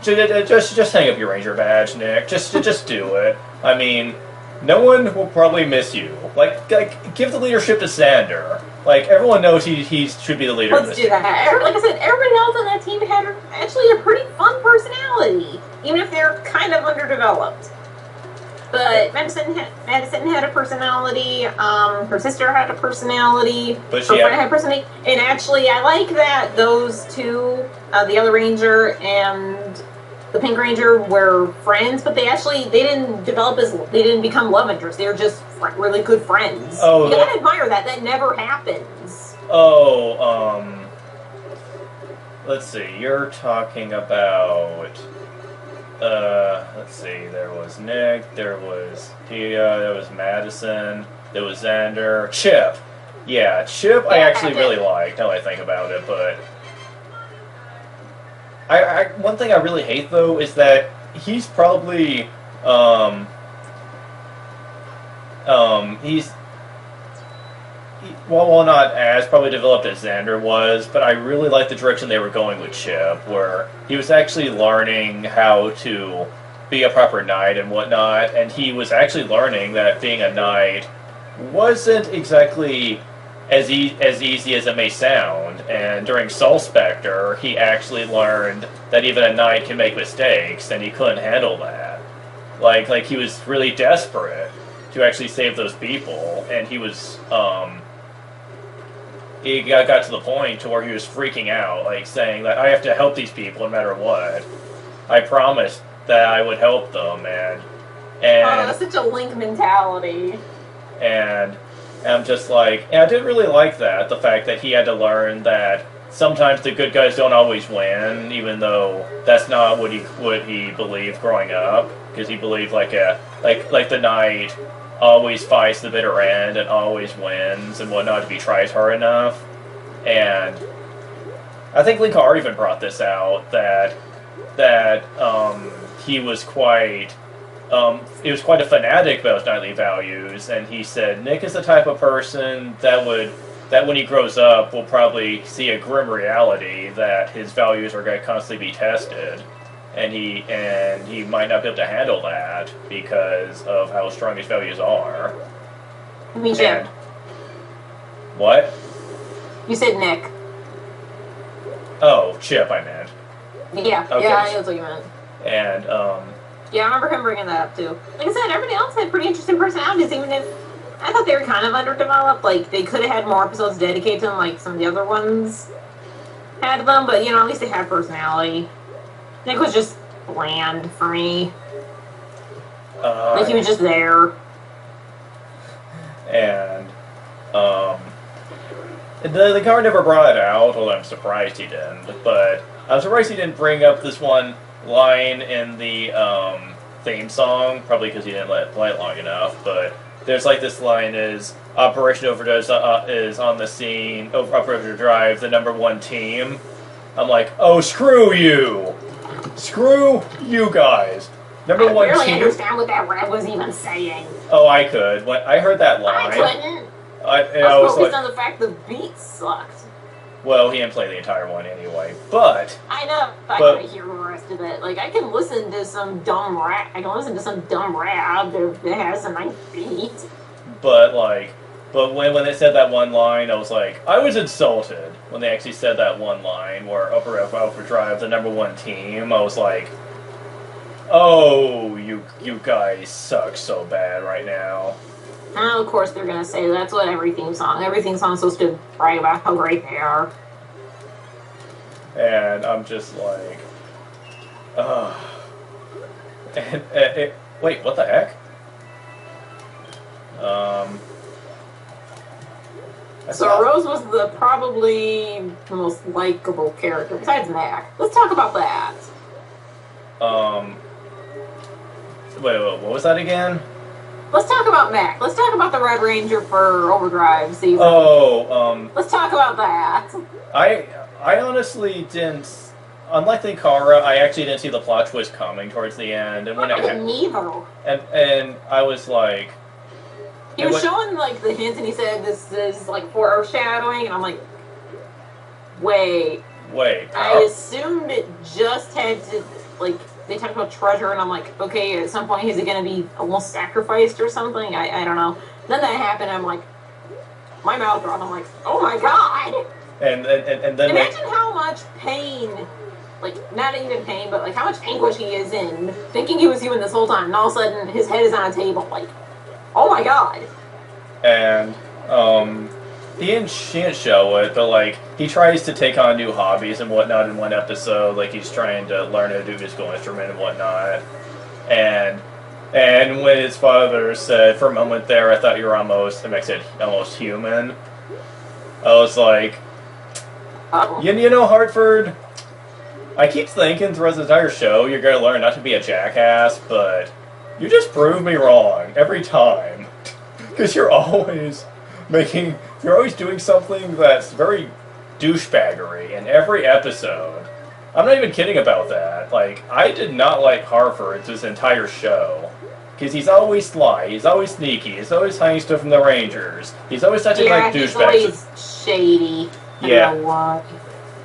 A: hang up your Ranger badge, Nick. Just do it. I mean, no one will probably miss you. Like give the leadership to Xander. Like, everyone knows he should be the leader of
B: Let's
A: this
B: do that. Like I said, everybody else on that team had actually a pretty fun personality, even if they're kind of underdeveloped. But Madison had a personality. Her sister had a personality.
A: But
B: her
A: she
B: friend had a personality. And actually, I like that those two, the Yellow Ranger and the Pink Ranger, were friends. But they didn't become love interests. They were just really good friends.
A: Oh,
B: you gotta admire that. That never happens.
A: Oh, let's see. You're talking about. Let's see. There was Nick. There was Tia. There was Madison. There was Xander. Chip. Yeah, Chip. I actually really liked. Now that I think about it, but I one thing I really hate though is that he's probably well, not as probably developed as Xander was, but I really like the direction they were going with Chip, where he was actually learning how to be a proper knight and whatnot, and he was actually learning that being a knight wasn't exactly as easy as it may sound. And during Soul Spectre, he actually learned that even a knight can make mistakes, and he couldn't handle that. Like he was really desperate to actually save those people, and he was he got to the point to where he was freaking out, like saying that I have to help these people no matter what. I promised that I would help them, and
B: that's such a Link mentality.
A: and I'm just like, and I didn't really like that, the fact that he had to learn that sometimes the good guys don't always win, even though that's not what he believed growing up, because he believed like the knight always fights the bitter end and always wins and whatnot if he tries hard enough. And I think Linkar even brought this out that he was quite a fanatic about his knightly values, and he said Nick is the type of person that when he grows up will probably see a grim reality that his values are going to constantly be tested, and he might not be able to handle that because of how strong his values are.
B: Me too.
A: And what?
B: You said Nick.
A: Oh, Chip, I meant.
B: Yeah,
A: Okay.
B: yeah, that's what you meant.
A: And
B: Yeah, I remember him bringing that up too. Like I said, everybody else had pretty interesting personalities, even if I thought they were kind of underdeveloped. Like, they could have had more episodes dedicated to them, like some of the other ones had them, but, at least they had personality. Nick was just bland for me. Like, he was just there.
A: And the card never brought it out, although I'm surprised he didn't. But I'm surprised he didn't bring up this one line in the theme song, probably because he didn't let it play it long enough. But there's like this line is Operation Overdose is on the scene. Operation Drive, the #1 team. I'm like, oh, screw you, screw you guys. #1 team.
B: I barely understand what that rap was even saying.
A: Oh, I could. When I heard that line,
B: I couldn't.
A: I was
B: focused
A: like,
B: on the fact the beat sucked.
A: well, he didn't play the entire one anyway. But
B: I know. I
A: But-
B: gotta hear the rest of it. Like, I can listen to some dumb rap. I can listen to some dumb rap that has a nice beat.
A: but when they said that one line, I was like, I was insulted when they actually said that one line where Upper Drive, the #1 team. I was like, oh, you guys suck so bad right now.
B: And of course, they're gonna say that's what every theme song is supposed to brag about how great they are.
A: And I'm just like, ugh. Wait, what the heck?
B: So Rose was probably the most likable character besides Mac. Let's talk about that.
A: Wait, what was that again?
B: Let's talk about Mac. Let's talk about the Red Ranger for Overdrive season.
A: Oh,
B: Let's talk about that.
A: I honestly didn't. Unlike Linkara, I actually didn't see the plot twist coming towards the end, and when
B: I didn't either.
A: and I was like,
B: He was showing like the hints, and he said this is like foreshadowing, and I'm like, wait. I assumed it just had to like they talked about treasure, and I'm like, okay, at some point is it going to be almost sacrificed or something? I don't know. Then that happened. I'm like, my mouth dropped. I'm like, oh my god.
A: And then
B: imagine how much pain. Like, not even pain, but like how much anguish he is in, thinking he was human this whole time, and all of a sudden his head is on a table. Like, oh my god.
A: And he didn't show it, but like he tries to take on new hobbies and whatnot in one episode. Like he's trying to learn how to do a musical instrument and whatnot. And when his father said, for a moment there, I thought you were almost human. I was like, you know, Hartford, I keep thinking throughout the entire show you're going to learn not to be a jackass, but you just prove me wrong every time. Because you're always doing something that's very douchebaggery in every episode. I'm not even kidding about that. Like, I did not like Hartford this entire show. Because he's always sly, he's always sneaky, he's always hiding stuff from the Rangers. He's always touching like douchebags.
B: Yeah, he's always shady.
A: Yeah.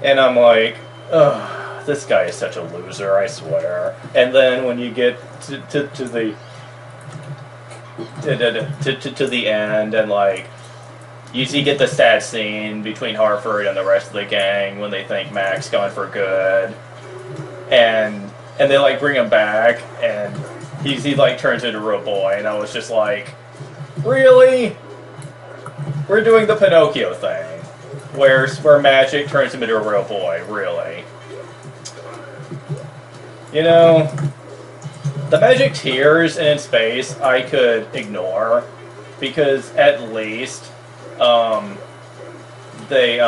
A: And I'm like, ugh. This guy is such a loser, I swear. And then when you get to the end, and like you get the sad scene between Hartford and the rest of the gang when they think Mac's gone for good, and they like bring him back, and he like turns into a real boy, and I was just like, Really? We're doing the Pinocchio thing, where magic turns him into a real boy. Really? You know, the magic tears in space I could ignore, because at least they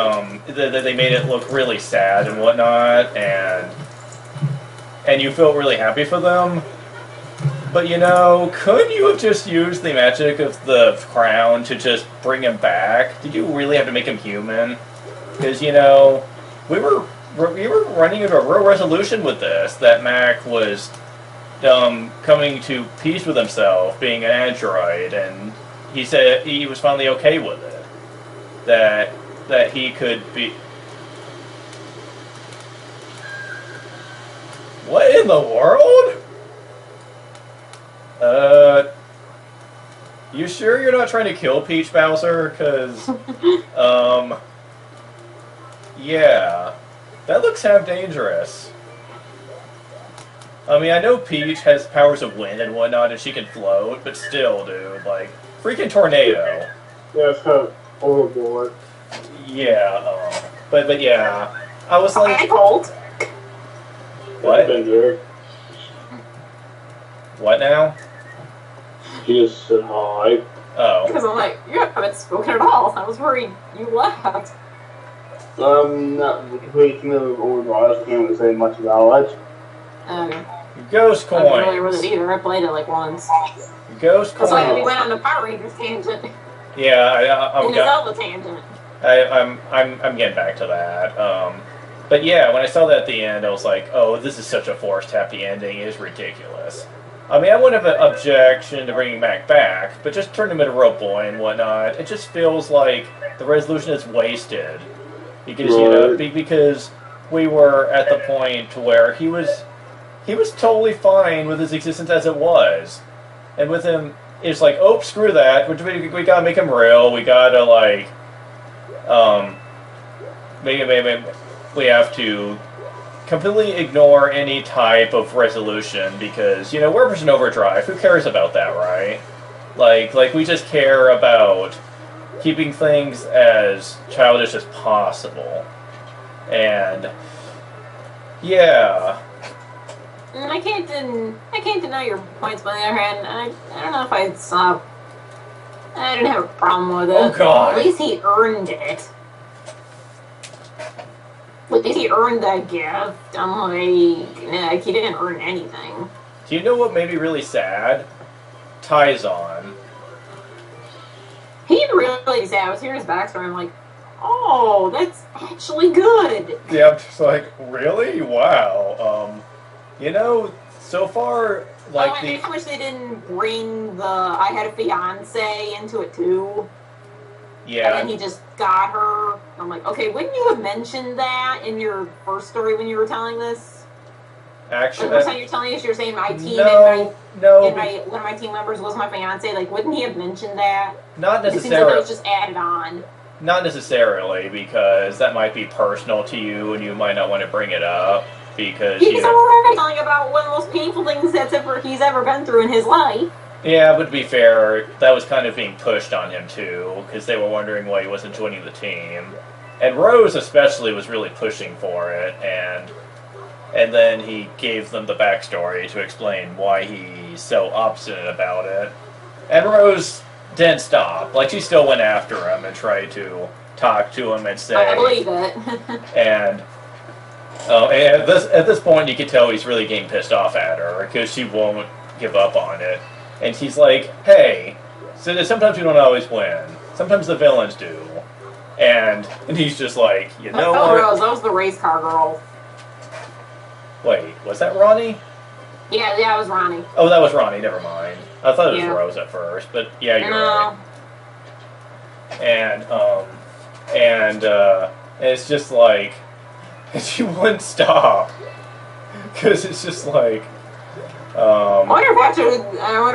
A: made it look really sad and whatnot, and you feel really happy for them. But you know, couldn't you have just used the magic of the crown to just bring him back? Did you really have to make him human? Because you know, we were running into a real resolution with this, that Mac was coming to peace with himself, being an android, and he said he was finally okay with it. That he could be. What in the world? You sure you're not trying to kill Peach, Bowser? Because, yeah. That looks half dangerous. I mean, I know Peach has powers of wind and whatnot, and she can float, but still, dude, like, freaking tornado.
C: Yeah, it's kind of overboard.
A: Yeah, but yeah. I was like...
B: I told.
A: What?
C: Been
A: What now?
C: She just said hi.
A: Oh.
B: Because I'm like, you haven't spoken at all. I was worried you left.
C: Not completely familiar with Overdrive, so I can't really say much about it.
A: Ghost
B: I'm not familiar with
A: coins.
B: it either. I played it like once.
A: Ghost
B: That's why we
A: coins.
B: went on the Power Rangers tangent.
A: Yeah,
B: And the Zelda tangent.
A: I'm getting back to that. But yeah, when I saw that at the end, I was like, oh, this is such a forced happy ending. It is ridiculous. I mean, I wouldn't have an objection to bringing Mac back, but just turn him into a real boy and whatnot. It just feels like the resolution is wasted. Because, you know, because we were at the point where he was totally fine with his existence as it was. And with him, it's like, oh, screw that. We gotta make him real. We gotta, like, maybe we have to completely ignore any type of resolution because, you know, we're Person Overdrive. Who cares about that, right? Like we just care about keeping things as childish as possible. And yeah.
B: I can't deny your points, but on the other hand, I don't know if I'd stop. I didn't have a problem with it.
A: Oh, God.
B: At least he earned it. At least he earned that gift. Unlike, he didn't earn anything.
A: Do you know what made me really sad? Taizon.
B: He really sad. I was hearing his backstory. I'm like, oh, that's actually good.
A: Yeah, I'm just like, really? Wow. You know, so far, like
B: I wish they didn't bring the I had a fiance into it too.
A: Yeah.
B: And then he just got her. I'm like, okay, wouldn't you have mentioned that in your first story when you were telling this?
A: Actually,
B: the first time you're telling us, you're saying my team
A: no,
B: one of my team members was my fiance. Like, wouldn't he have mentioned that?
A: Not
B: It seems like
A: necessarily.
B: it was just added on.
A: Not necessarily, because that might be personal to you, and you might not want to bring it up because
B: He's
A: you.
B: already telling about one of the most painful things he's ever been through in his life.
A: Yeah, but to be fair, that was kind of being pushed on him too, because they were wondering why he wasn't joining the team, and Rose especially was really pushing for it, and then he gave them the backstory to explain why he's so obstinate about it, and Rose didn't stop. Like, she still went after him and tried to talk to him and say.
B: I believe it.
A: And at this point, you can tell he's really getting pissed off at her because she won't give up on it. And he's like, "Hey, so sometimes we don't always win. Sometimes the villains do." And he's just like, "You know
B: Oh,
A: what?"
B: Rose, that was the race car girl.
A: Wait, was that Ronnie?
B: Yeah, it was Ronnie.
A: Oh, that was Ronnie. Never mind. I thought it was
B: Yeah.
A: Rose at first, but yeah, you're
B: No.
A: right. And it's just like, she wouldn't stop because it's just like.
B: I wonder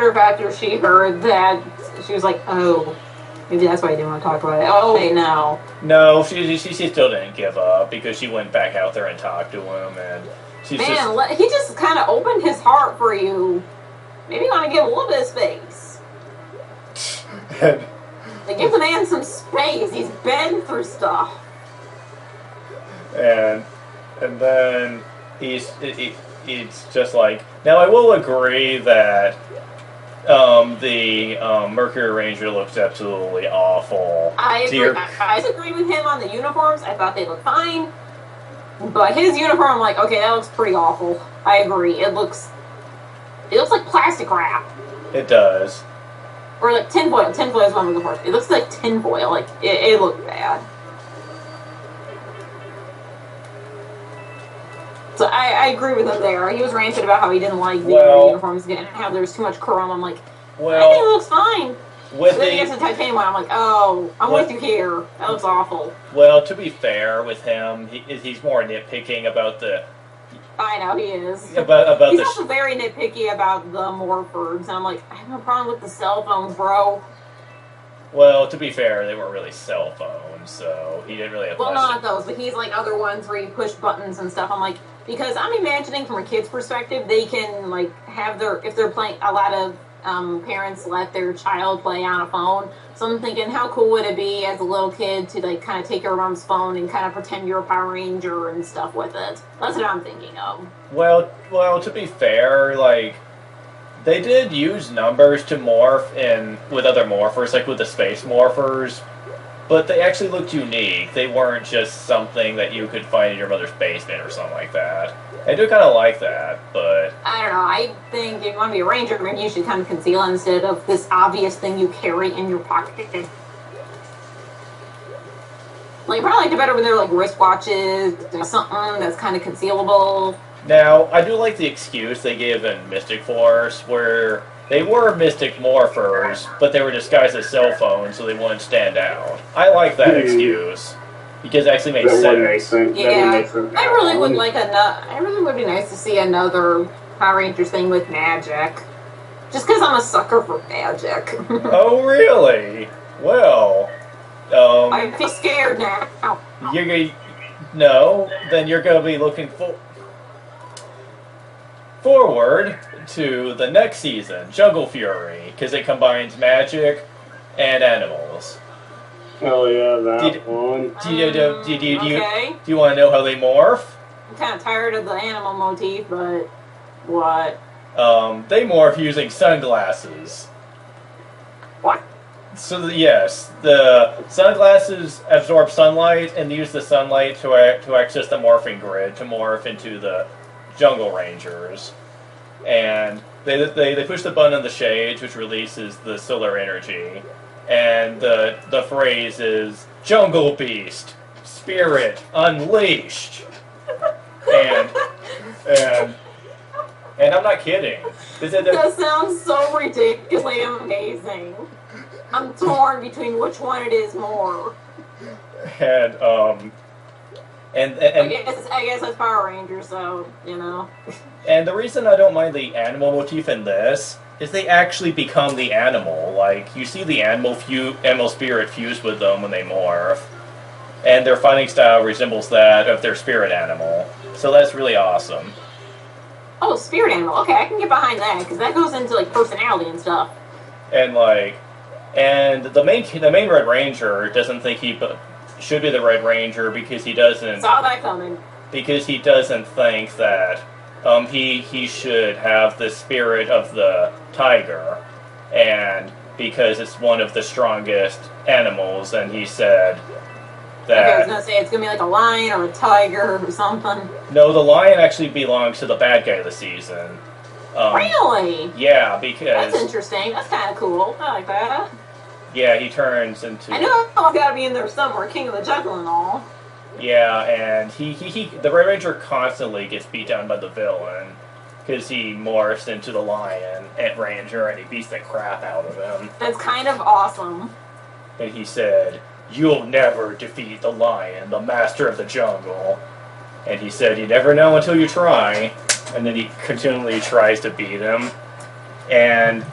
B: if after she heard that, she was like, oh, maybe that's why I didn't want to talk about it. Oh, wait, no.
A: No, she still didn't give up because she went back out there and talked to him, and she's
B: Man,
A: just.
B: he just kind of opened his heart for you. Maybe you want to give a little bit of space.
A: And,
B: Like, give the man some space. He's been through stuff.
A: and then he's just like, now I will agree that the Mercury Ranger looks absolutely awful.
B: I agree. I disagree with him on the uniforms. I thought they looked fine. But his uniform, I'm like, okay, that looks pretty awful. I agree. It looks like plastic wrap.
A: It does.
B: Or like tinfoil. Tinfoil is what I'm looking for. It looks like tinfoil. Like, it looked bad. So I agree with him there. He was ranted about how he didn't like the uniforms and how there's too much chrome. I'm like, I think it looks fine.
A: With
B: then he gets the titanium one. I'm like, oh, I'm with you here. That looks awful.
A: Well, to be fair with him, he's more nitpicking about the.
B: I know he is.
A: About
B: he's
A: the.
B: Also very nitpicky about the morphers, and I'm like, I have no problem with the cell phones, bro.
A: Well, to be fair, they weren't really cell phones, so he didn't really have.
B: Well, not those, but he's like other ones where you push buttons and stuff. I'm like, because I'm imagining from a kid's perspective, they can like have if they're playing a lot of. Parents let their child play on a phone. So I'm thinking, how cool would it be as a little kid to like kind of take your mom's phone and kind of pretend you're a Power Ranger and stuff with it? That's what I'm thinking of.
A: Well, to be fair, like they did use numbers to morph in with other morphers, like with the space morphers, but they actually looked unique. They weren't just something that you could find in your mother's basement or something like that. I do kind of like that, but...
B: I don't know, I think if you want to be a ranger, maybe you should kind of conceal instead of this obvious thing you carry in your pocket. Like, probably like it better when they're like wristwatches, something that's kind of concealable.
A: Now, I do like the excuse they gave in Mystic Force, where they were Mystic Morphers, but they were disguised as cell phones so they wouldn't stand out. I like that excuse. Because it actually makes sense.
B: Yeah, I really would like I really would be nice to see another Power Rangers thing with magic. Just because I'm a sucker for magic.
A: Oh, really? Well,
B: I feel scared now.
A: No, then you're going to be looking forward to the next season, Jungle Fury, because it combines magic and animals.
C: Oh yeah, that one.
A: Do you want to know how they morph?
B: I'm kind of tired of the animal motif, but what?
A: They morph using sunglasses.
B: What?
A: So yes, the sunglasses absorb sunlight and use the sunlight to access the morphing grid to morph into the Jungle Rangers, and they push the button on the shades, which releases the solar energy. And the phrase is Jungle Beast, Spirit Unleashed. and I'm not kidding.
B: That sounds so ridiculously amazing. I'm torn between which one it is more.
A: And
B: I guess that's Power Rangers, so you know.
A: And the reason I don't mind the animal motif in this is they actually become the animal. Like, you see the animal spirit fused with them when they morph. And their fighting style resembles that of their spirit animal. So that's really awesome.
B: Oh, spirit animal. Okay, I can get behind that, because that goes into, like, personality and stuff.
A: And, the main Red Ranger doesn't think he should be the Red Ranger because he doesn't...
B: Saw that coming.
A: Because he doesn't think that he should have the spirit of the tiger, and because it's one of the strongest animals, and he said that...
B: Okay, I was going to say it's going to be like a lion or a tiger or something.
A: No, the lion actually belongs to the bad guy of the season.
B: Really?
A: Yeah, because...
B: That's interesting. That's kind of cool. I like that.
A: Yeah, he turns into...
B: I know I've got to be in there somewhere, King of the Jungle and all.
A: Yeah, and the Red Ranger constantly gets beat down by the villain because he morphs into the Lion and Ranger and he beats the crap out of him.
B: That's kind of awesome.
A: And he said, "You'll never defeat the Lion, the master of the jungle." And he said, "You never know until you try." And then he continually tries to beat him. And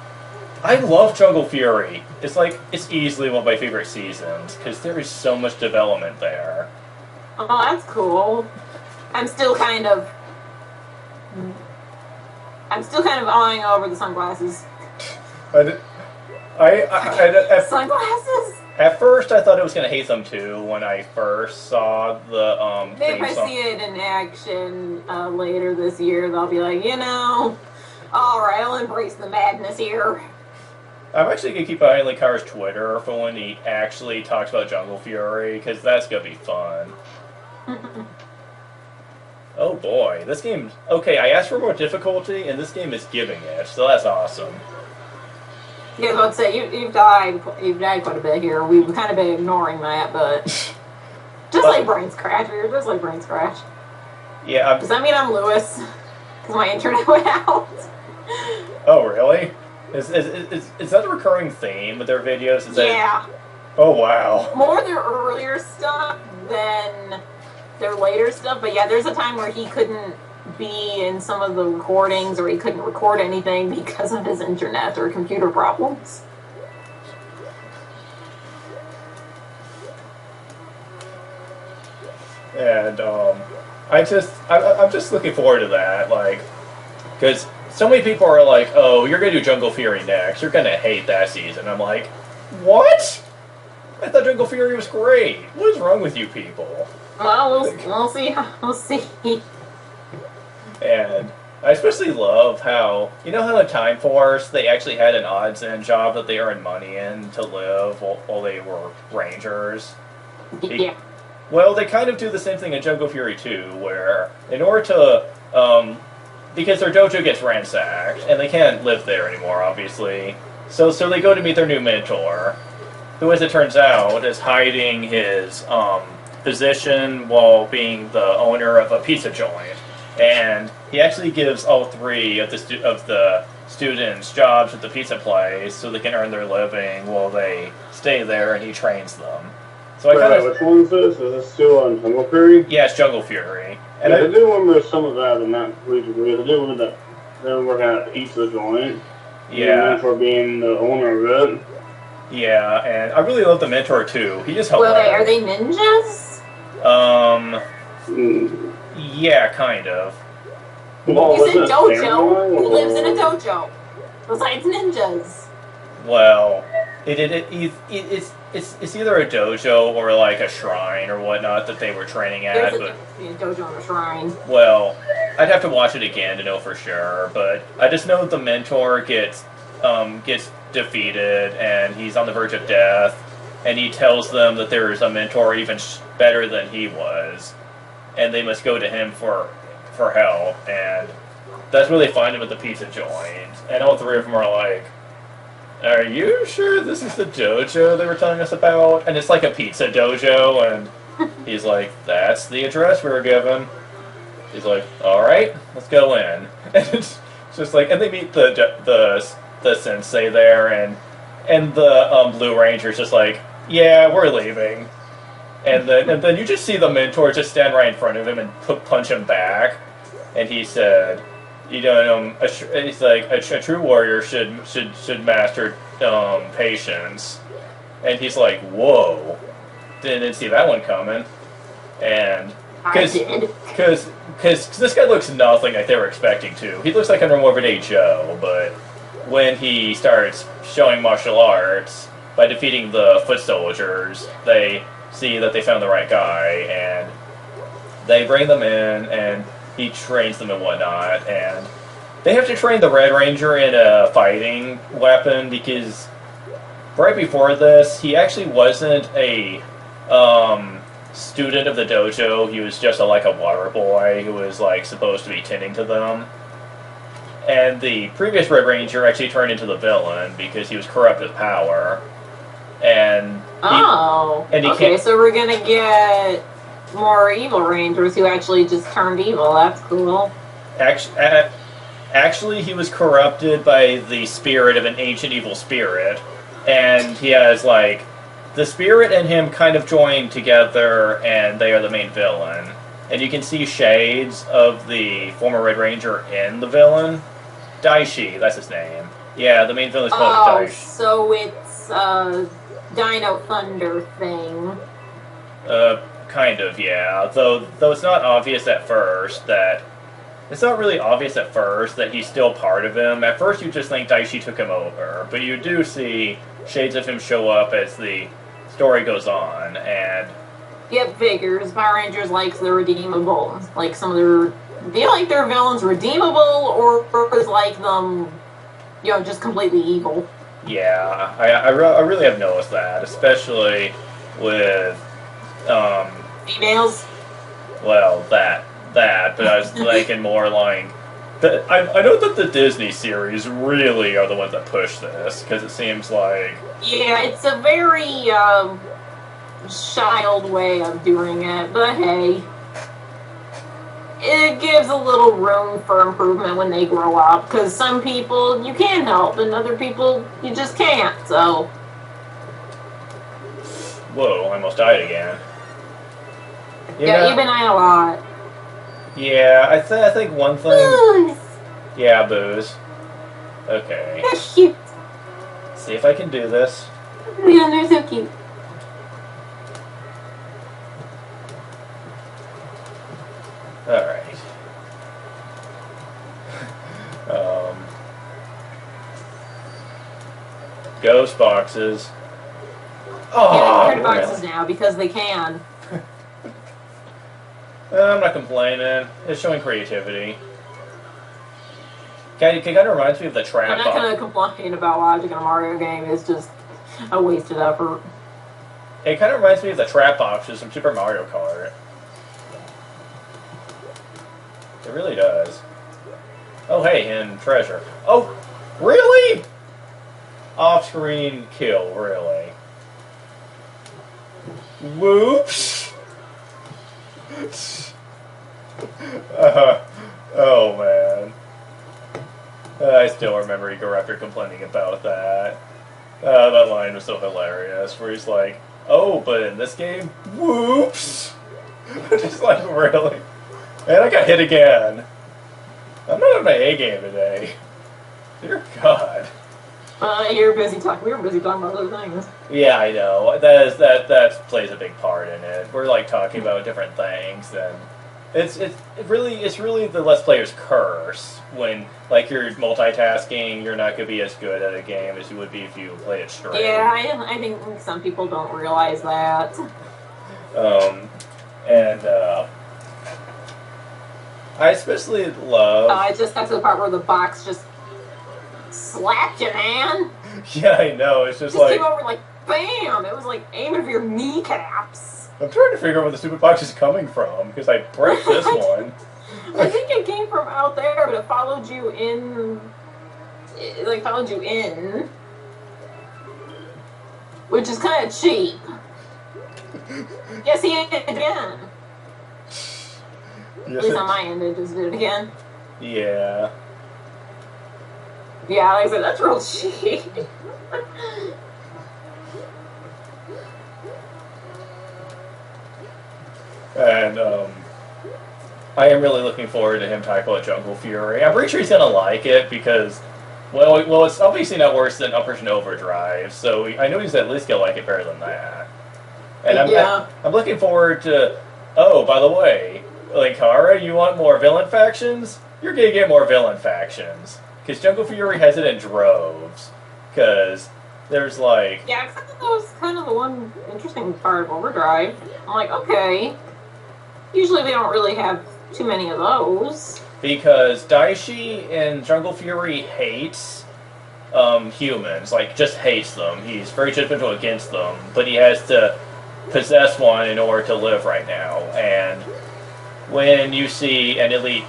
A: I love Jungle Fury. It's easily one of my favorite seasons because there is so much development there.
B: Oh, that's cool. I'm still kind of eyeing over the sunglasses. Sunglasses?
A: At first, I thought I was going to hate them too when I first saw the
B: Maybe
A: theme
B: if I
A: song.
B: see it in action later this year, they'll be like, alright, I'll embrace the madness here.
A: I'm actually going to keep an eye on Lee Carr's Twitter for when he actually talks about Jungle Fury, because that's going to be fun. Oh boy, this game... Okay, I asked for more difficulty, and this game is giving it, so that's awesome.
B: Yeah, I was about to say, you've died quite a bit here. We've kind of been ignoring that, but... just like Brain Scratch, you're just like Brain Scratch.
A: Yeah,
B: Does that mean I'm Lewis? Because my internet went out.
A: Oh, really? Is that a recurring theme with their videos?
B: Yeah.
A: Oh, wow.
B: More their earlier stuff than their later stuff, but yeah, there's a time where he couldn't be in some of the recordings, or he couldn't record anything because of his internet or computer problems.
A: And I'm just looking forward to that, like, because so many people are like, "Oh, you're gonna do Jungle Fury next. You're gonna hate that season." I'm like, what? I thought Jungle Fury was great. What is wrong with you people?
B: Well, we'll see. We'll see.
A: And I especially love how, you know how in Time Force they actually had an odds-in job that they earned money in to live while they were rangers?
B: Yeah.
A: Well, they kind of do the same thing in Jungle Fury 2, where in order to, because their dojo gets ransacked, and they can't live there anymore, obviously, so they go to meet their new mentor, who, as it turns out, is hiding his position while being the owner of a pizza joint. And he actually gives all three of the students jobs at the pizza place so they can earn their living while they stay there, and he trains them. So I kind of...
C: Which one is this? Is this still on Jungle Fury?
A: Yeah, it's Jungle Fury. And
C: yeah, I do remember some of that in that region. I do remember that they were working at a pizza joint.
A: Yeah.
C: For being the owner of it.
A: Yeah, and I really love the mentor too. He just helped.
B: Well, are they ninjas?
A: Yeah, kind of.
C: Well,
B: You said
C: was it
B: dojo.
C: samurai,
B: Who
C: or-
B: lives in a dojo? Besides ninjas.
A: Well, it's either a dojo or like a shrine or whatnot that they were training at.
B: There's a
A: But
B: difference between a dojo and a shrine.
A: well, I'd have to watch it again to know for sure. But I just know the mentor gets defeated and he's on the verge of death, and he tells them that there is a mentor even better than he was, and they must go to him for help. And that's where they find him at the pizza joint, and all three of them are like, "Are you sure this is the dojo they were telling us about?" And it's like a pizza dojo, and he's like, "That's the address we were given." He's like, "All right, let's go in." And it's just like, and they meet the sensei there, and the Blue Ranger's just like, "Yeah, we're leaving." And then you just see the mentor just stand right in front of him and punch him back, and he said, "You know, he's like a true warrior should master patience." And he's like, "Whoa, didn't see that one coming." And
B: I did.
A: because this guy looks nothing like they were expecting to. He looks like a normal everyday Joe, but when he starts showing martial arts by defeating the foot soldiers, they see that they found the right guy, and they bring them in, and he trains them and whatnot, and they have to train the Red Ranger in a fighting weapon, because right before this, he actually wasn't a student of the dojo. He was just like a water boy who was like supposed to be tending to them. And the previous Red Ranger actually turned into the villain because he was corrupt with power. And he
B: okay,
A: can't...
B: so we're gonna get more evil rangers who actually just turned evil. That's cool.
A: Actually, he was corrupted by the spirit of an ancient evil spirit, and he has like the spirit and him kind of joined together, and they are the main villain. And you can see shades of the former Red Ranger in the villain. Daishi, that's his name. Yeah, the main villain is called Daishi.
B: So it's Dino Thunder thing.
A: Kind of, yeah. Though it's not obvious at first that it's not really obvious at first that he's still part of him. At first, you just think Daishi took him over, but you do see shades of him show up as the story goes on, and
B: Yep, figures. Power Rangers likes the redeemable. Like some of their, do you like their villains redeemable, or is like them, just completely evil?
A: yeah, I really have noticed that, especially with,
B: Females.
A: well, that, but I was thinking more like, I know that the Disney series really are the ones that push this, because it seems like,
B: Yeah, it's a very child way of doing it, but hey, it gives a little room for improvement when they grow up, because some people you can help and other people you just can't, so.
A: whoa, I almost died again.
B: Yeah, you've been at a lot.
A: Yeah, I think one thing,
B: Booze!
A: yeah, booze. Okay,
B: That's cute.
A: see if I can do this.
B: Yeah, they're so cute.
A: Alright. Ghost boxes. Oh,
B: Yeah, boxes now because they can.
A: I'm not complaining. It's showing creativity. It kind of reminds me of the
B: I'm
A: trap
B: not
A: box.
B: gonna complain about logic in a Mario game. It's just a wasted effort.
A: It kind of reminds me of the trap boxes from Super Mario Kart. It really does. Oh, hey, hidden treasure. Oh, really? Off-screen kill, really. Whoops. Oh, man. I still remember Ego Raptor complaining about that. That line was so hilarious, where he's like, oh, but in this game, whoops! Just like, really? And I got hit again. I'm not on my A game today. Dear God.
B: You're busy talking. We were busy talking about other things.
A: Yeah, I know. That plays a big part in it. We're like talking about different things, and it's really the Let's Player's curse when like you're multitasking. You're not gonna be as good at a game as you would be if you played it straight.
B: Yeah, I think some people don't realize that.
A: I especially love.
B: I just got to the part where the box just slapped you, man.
A: Yeah, I know. It's just
B: Just
A: like
B: came over like bam. It was like aiming for your kneecaps.
A: I'm trying to figure out where the stupid box is coming from because I broke this one.
B: I think it came from out there, but it followed you in. It like followed you in, which is kind of cheap. Yes, he did it again. At least on my end, it just did it again.
A: Yeah.
B: Yeah, like I said, that's real cheap.
A: And I am really looking forward to him tackle at Jungle Fury. I'm pretty sure he's gonna like it because, well, it's obviously not worse than Operation Overdrive, so I know he's at least gonna like it better than that. And I'm looking forward to. Oh, by the way, like Kara, you want more villain factions? You're gonna get more villain factions because Jungle Fury has it in droves. Because there's like.
B: Yeah, except that was kind of the one interesting part of Overdrive. I'm like, okay. Usually they don't really have too many of those.
A: Because Daishi in Jungle Fury hates humans, like just hates them. He's very judgmental against them, but he has to possess one in order to live right now. And when you see an elite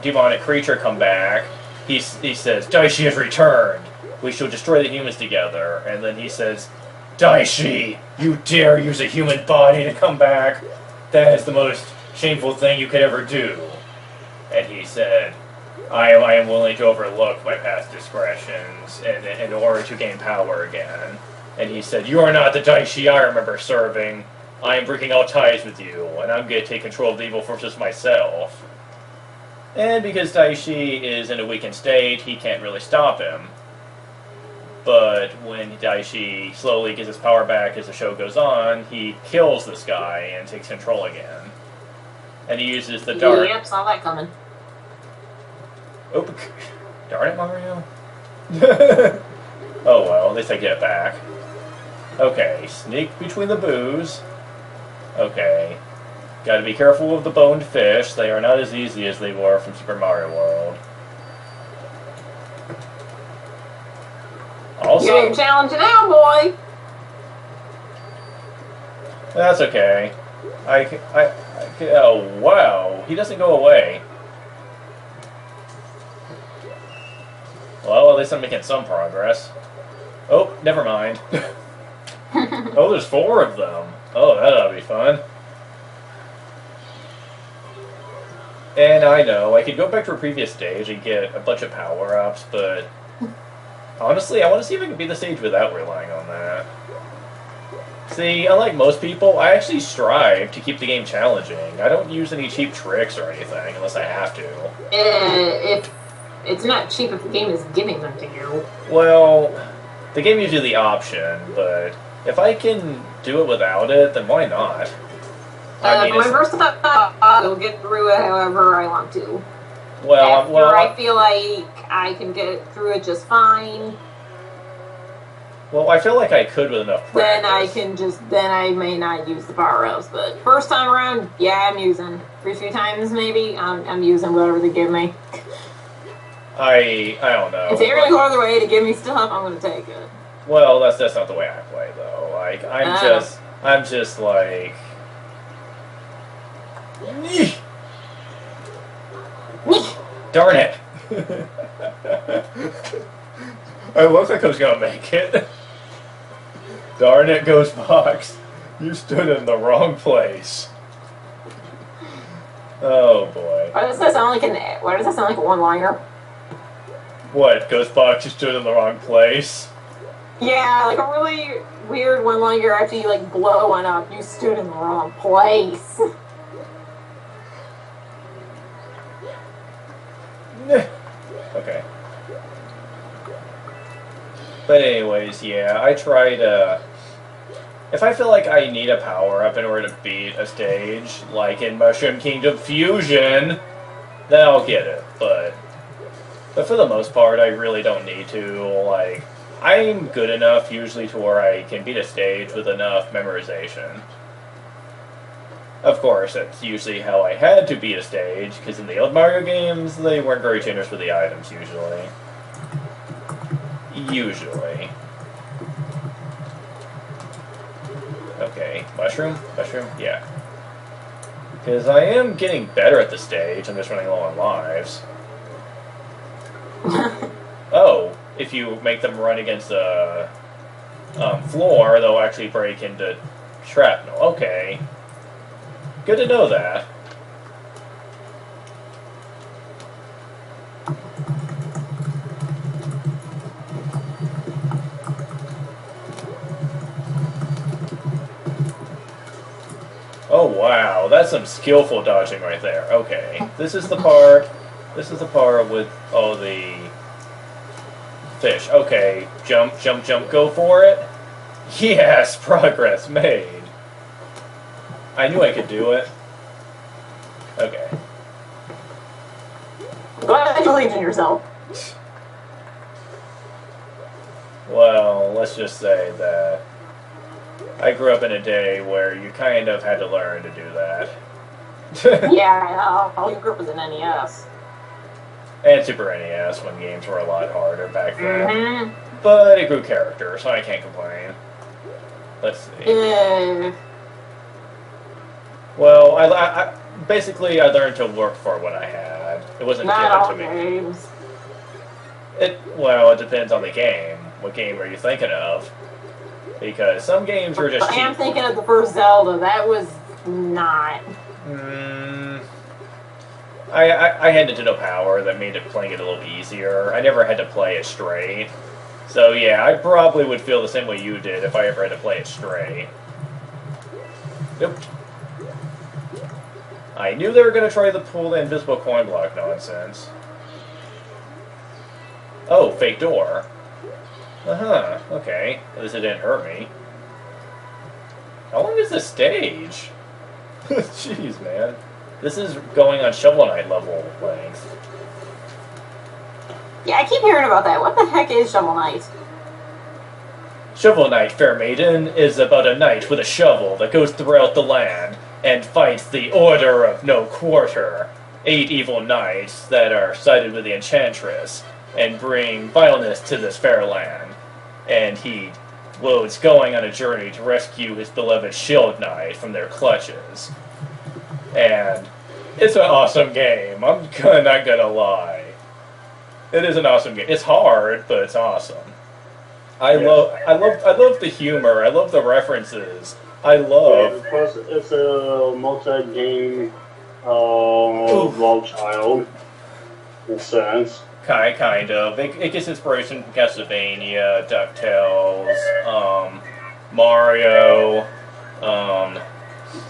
A: demonic creature come back, he says, Daishi has returned. We shall destroy the humans together. And then he says, Daishi, you dare use a human body to come back? That is the most shameful thing you could ever do. And he said, I am willing to overlook my past discretions in order to gain power again. And he said, you are not the Daishi I remember serving. I am breaking all ties with you, and I'm going to take control of the evil forces myself. And because Daishi is in a weakened state, he can't really stop him. But when Daishi slowly gets his power back as the show goes on, he kills this guy and takes control again. And he uses the dart.
B: Yep, saw that coming.
A: Oh, darn it, Mario. Oh well, at least I get it back. Okay, sneak between the boos. Okay. Gotta be careful of the boned fish. They are not as easy as they were from Super Mario World. Also,
B: You're challenging now, boy.
A: that's okay. Oh wow, he doesn't go away. Well, at least I'm making some progress. Oh, never mind. Oh, there's 4 of them. Oh, that ought to be fun. And I know, I could go back to a previous stage and get a bunch of power-ups, but honestly, I want to see if I can beat the stage without relying on that. See, unlike most people, I actually strive to keep the game challenging. I don't use any cheap tricks or anything, unless I have to.
B: If it's not cheap if the game is giving them to you.
A: Well, the game gives you the option, but if I can do it without it, then why not? I mean,
B: my first thought, I'll get through it however I want to.
A: well,
B: I feel like I can get through it just fine.
A: Well, I feel like I could with enough practice.
B: Then I may not use the power-ups, but first time around, yeah, I'm using. First few times, maybe, I'm using whatever they give me.
A: I don't know.
B: If they're gonna go out of their way to give me stuff, I'm gonna take it.
A: Well, that's not the way I play, though. Like, I'm just like... Darn it! I looked like I was gonna make it. Darn it, Ghostbox. You stood in the wrong place. Oh boy.
B: Why does that sound like a one-liner?
A: What, Ghostbox, you stood in the wrong place?
B: Yeah, like a really weird one-liner after you like blow one up. You stood in the wrong place.
A: Okay. But anyways, yeah, I try to... If I feel like I need a power-up in order to beat a stage, like in Mushroom Kingdom Fusion, then I'll get it, but for the most part, I really don't need to. Like, I'm good enough usually to where I can beat a stage with enough memorization. Of course, that's usually how I had to beat a stage, because in the old Mario games, they weren't very generous with the items, usually. Usually. Okay, mushroom? Mushroom? Yeah. Because I am getting better at the stage, I'm just running low on lives. Oh, if you make them run against the floor, they'll actually break into shrapnel. Okay. Good to know that. Oh wow, that's some skillful dodging right there. Okay, this is the part with the fish. Okay, jump, jump, jump, go for it. Yes, progress made. I knew I could do it. Okay.
B: Glad you believed in yourself.
A: Well, let's just say that I grew up in a day where you kind of had to learn to do that.
B: Yeah, all you grew up was an NES.
A: And Super NES when games were a lot harder back then.
B: Mm-hmm.
A: But it grew character, so I can't complain. Let's see. Well, I basically I learned to work for what I had. It wasn't
B: Not
A: given
B: all
A: to me.
B: games.
A: It depends on the game. What game are you thinking of? Because some games were just
B: I am
A: cheap.
B: thinking of the first Zelda. That was not.
A: I had Nintendo Power that made playing it a little easier. I never had to play it straight. So yeah, I probably would feel the same way you did if I ever had to play it straight. Nope. I knew they were going to try to pull the invisible coin block nonsense. Oh, fake door. Uh-huh, okay. At least it didn't hurt me. How long is this stage? Jeez, man. This is going on Shovel Knight level length.
B: Yeah, I keep hearing about that. What the heck is Shovel Knight?
A: Shovel Knight, fair maiden, is about a knight with a shovel that goes throughout the land and fights the Order of No Quarter, 8 evil knights that are sided with the Enchantress and bring vileness to this fair land. And he is going on a journey to rescue his beloved Shield Knight from their clutches. And it's an awesome game. I'm not gonna lie. It is an awesome game. It's hard, but it's awesome. I love the humor. I love the references.
C: Plus, it's a multi-game love child, in a sense.
A: Kind of. It gets inspiration from Castlevania, DuckTales, Mario,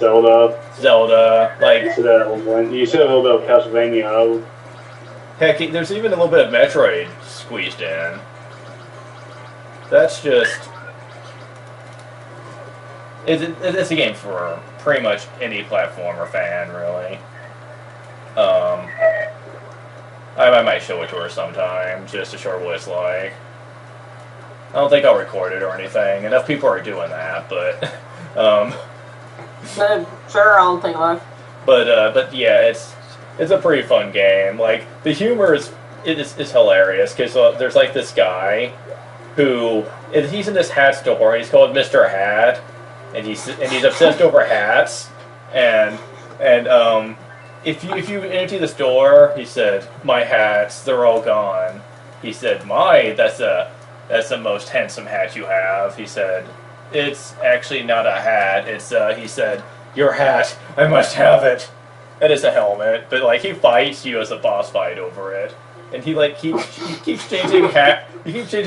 A: Zelda. Like
C: you said a little bit of Castlevania.
A: Heck, there's even a little bit of Metroid squeezed in. That's just... It's a game for pretty much any platformer fan, really. I might show it to her sometime, just to show her what it's like. I don't think I'll record it or anything. Enough people are doing that, but...
B: Sure, I'll take a look.
A: But yeah, it's a pretty fun game. Like, the humor is hilarious, because there's like this guy who he's in this hat store, and he's called Mr. Hat, and he's obsessed over hats, and if you empty the store, he said, my hats, they're all gone. He said, that's the most handsome hat you have. He said, it's actually not a hat. It's he said, your hat, I must have it. And it's a helmet, but like he fights you as a boss fight over it. And he keeps changing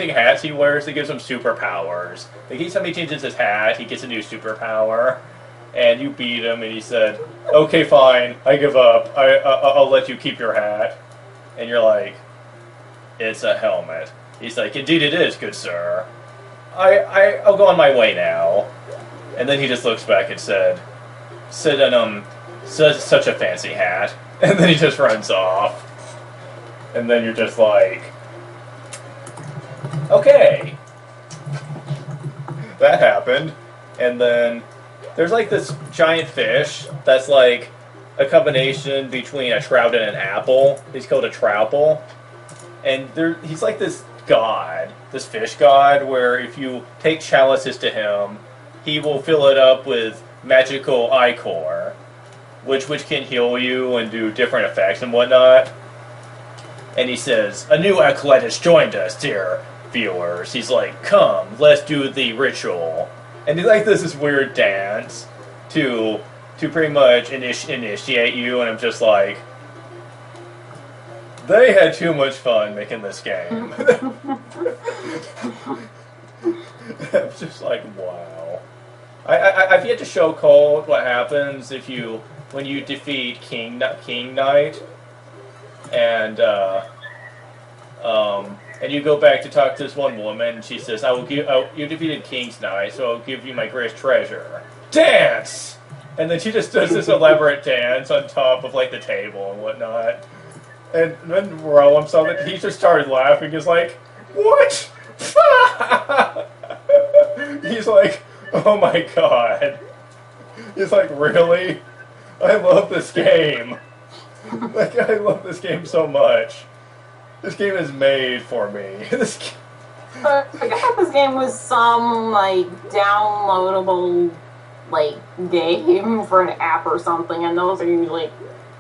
A: hats he wears that gives him superpowers. Like each time he changes his hat, he gets a new superpower. And you beat him, and he said, "Okay, fine, I give up. I'll let you keep your hat." And you're like, "It's a helmet." He's like, "Indeed, it is, good sir. I'll go on my way now." And then he just looks back and said, such a fancy hat. And then he just runs off. And then you're just like, okay. That happened. And then there's like this giant fish that's like a combination between a trout and an apple. He's called a trouple. And he's like this god, this fish god, where if you take chalices to him, he will fill it up with magical ichor, which can heal you and do different effects and whatnot. And he says, "A new acolyte has joined us, dear viewers." He's like, "Come, let's do the ritual." And he like this weird dance to pretty much initiate you, and I'm just like, they had too much fun making this game. I'm just like, wow. I've yet to show Cole what happens when you defeat King Knight, and you go back to talk to this one woman, and she says, you defeated King's Knight, so I'll give you my greatest treasure. Dance! And then she just does this elaborate dance on top of, like, the table and whatnot. And then Rowan saw that he just started laughing. He's like, what? He's like, oh my god. He's like, really? I love this game. Like, I love this game so much. This game is made for me.
B: I thought this game was some, like, downloadable, like, game for an app or something, and those are usually,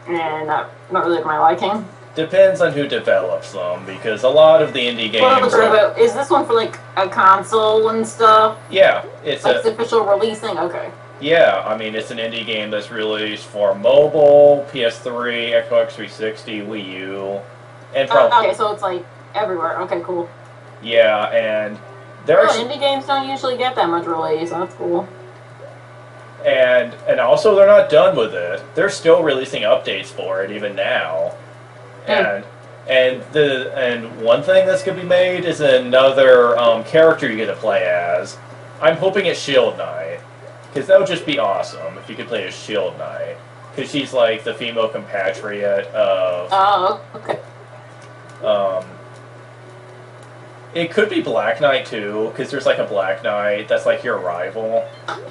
B: not really my liking.
A: Depends on who develops them, because a lot of the indie games...
B: Is this one for, like, a console and stuff?
A: Yeah, it's
B: like, it's official releasing? Okay.
A: Yeah, I mean, it's an indie game that's released for mobile, PS3, Xbox 360, Wii U, and probably...
B: okay, so it's, like, everywhere. Okay, cool.
A: Yeah, and...
B: indie games don't usually get that much release. That's cool.
A: And also, they're not done with it. They're still releasing updates for it, even now. And one thing that's going to be made is another character you get to play as. I'm hoping it's Shield Knight, because that would just be awesome if you could play as Shield Knight. because she's like the female compatriot of.
B: Oh, okay.
A: It could be Black Knight too, because there's like a Black Knight that's like your rival.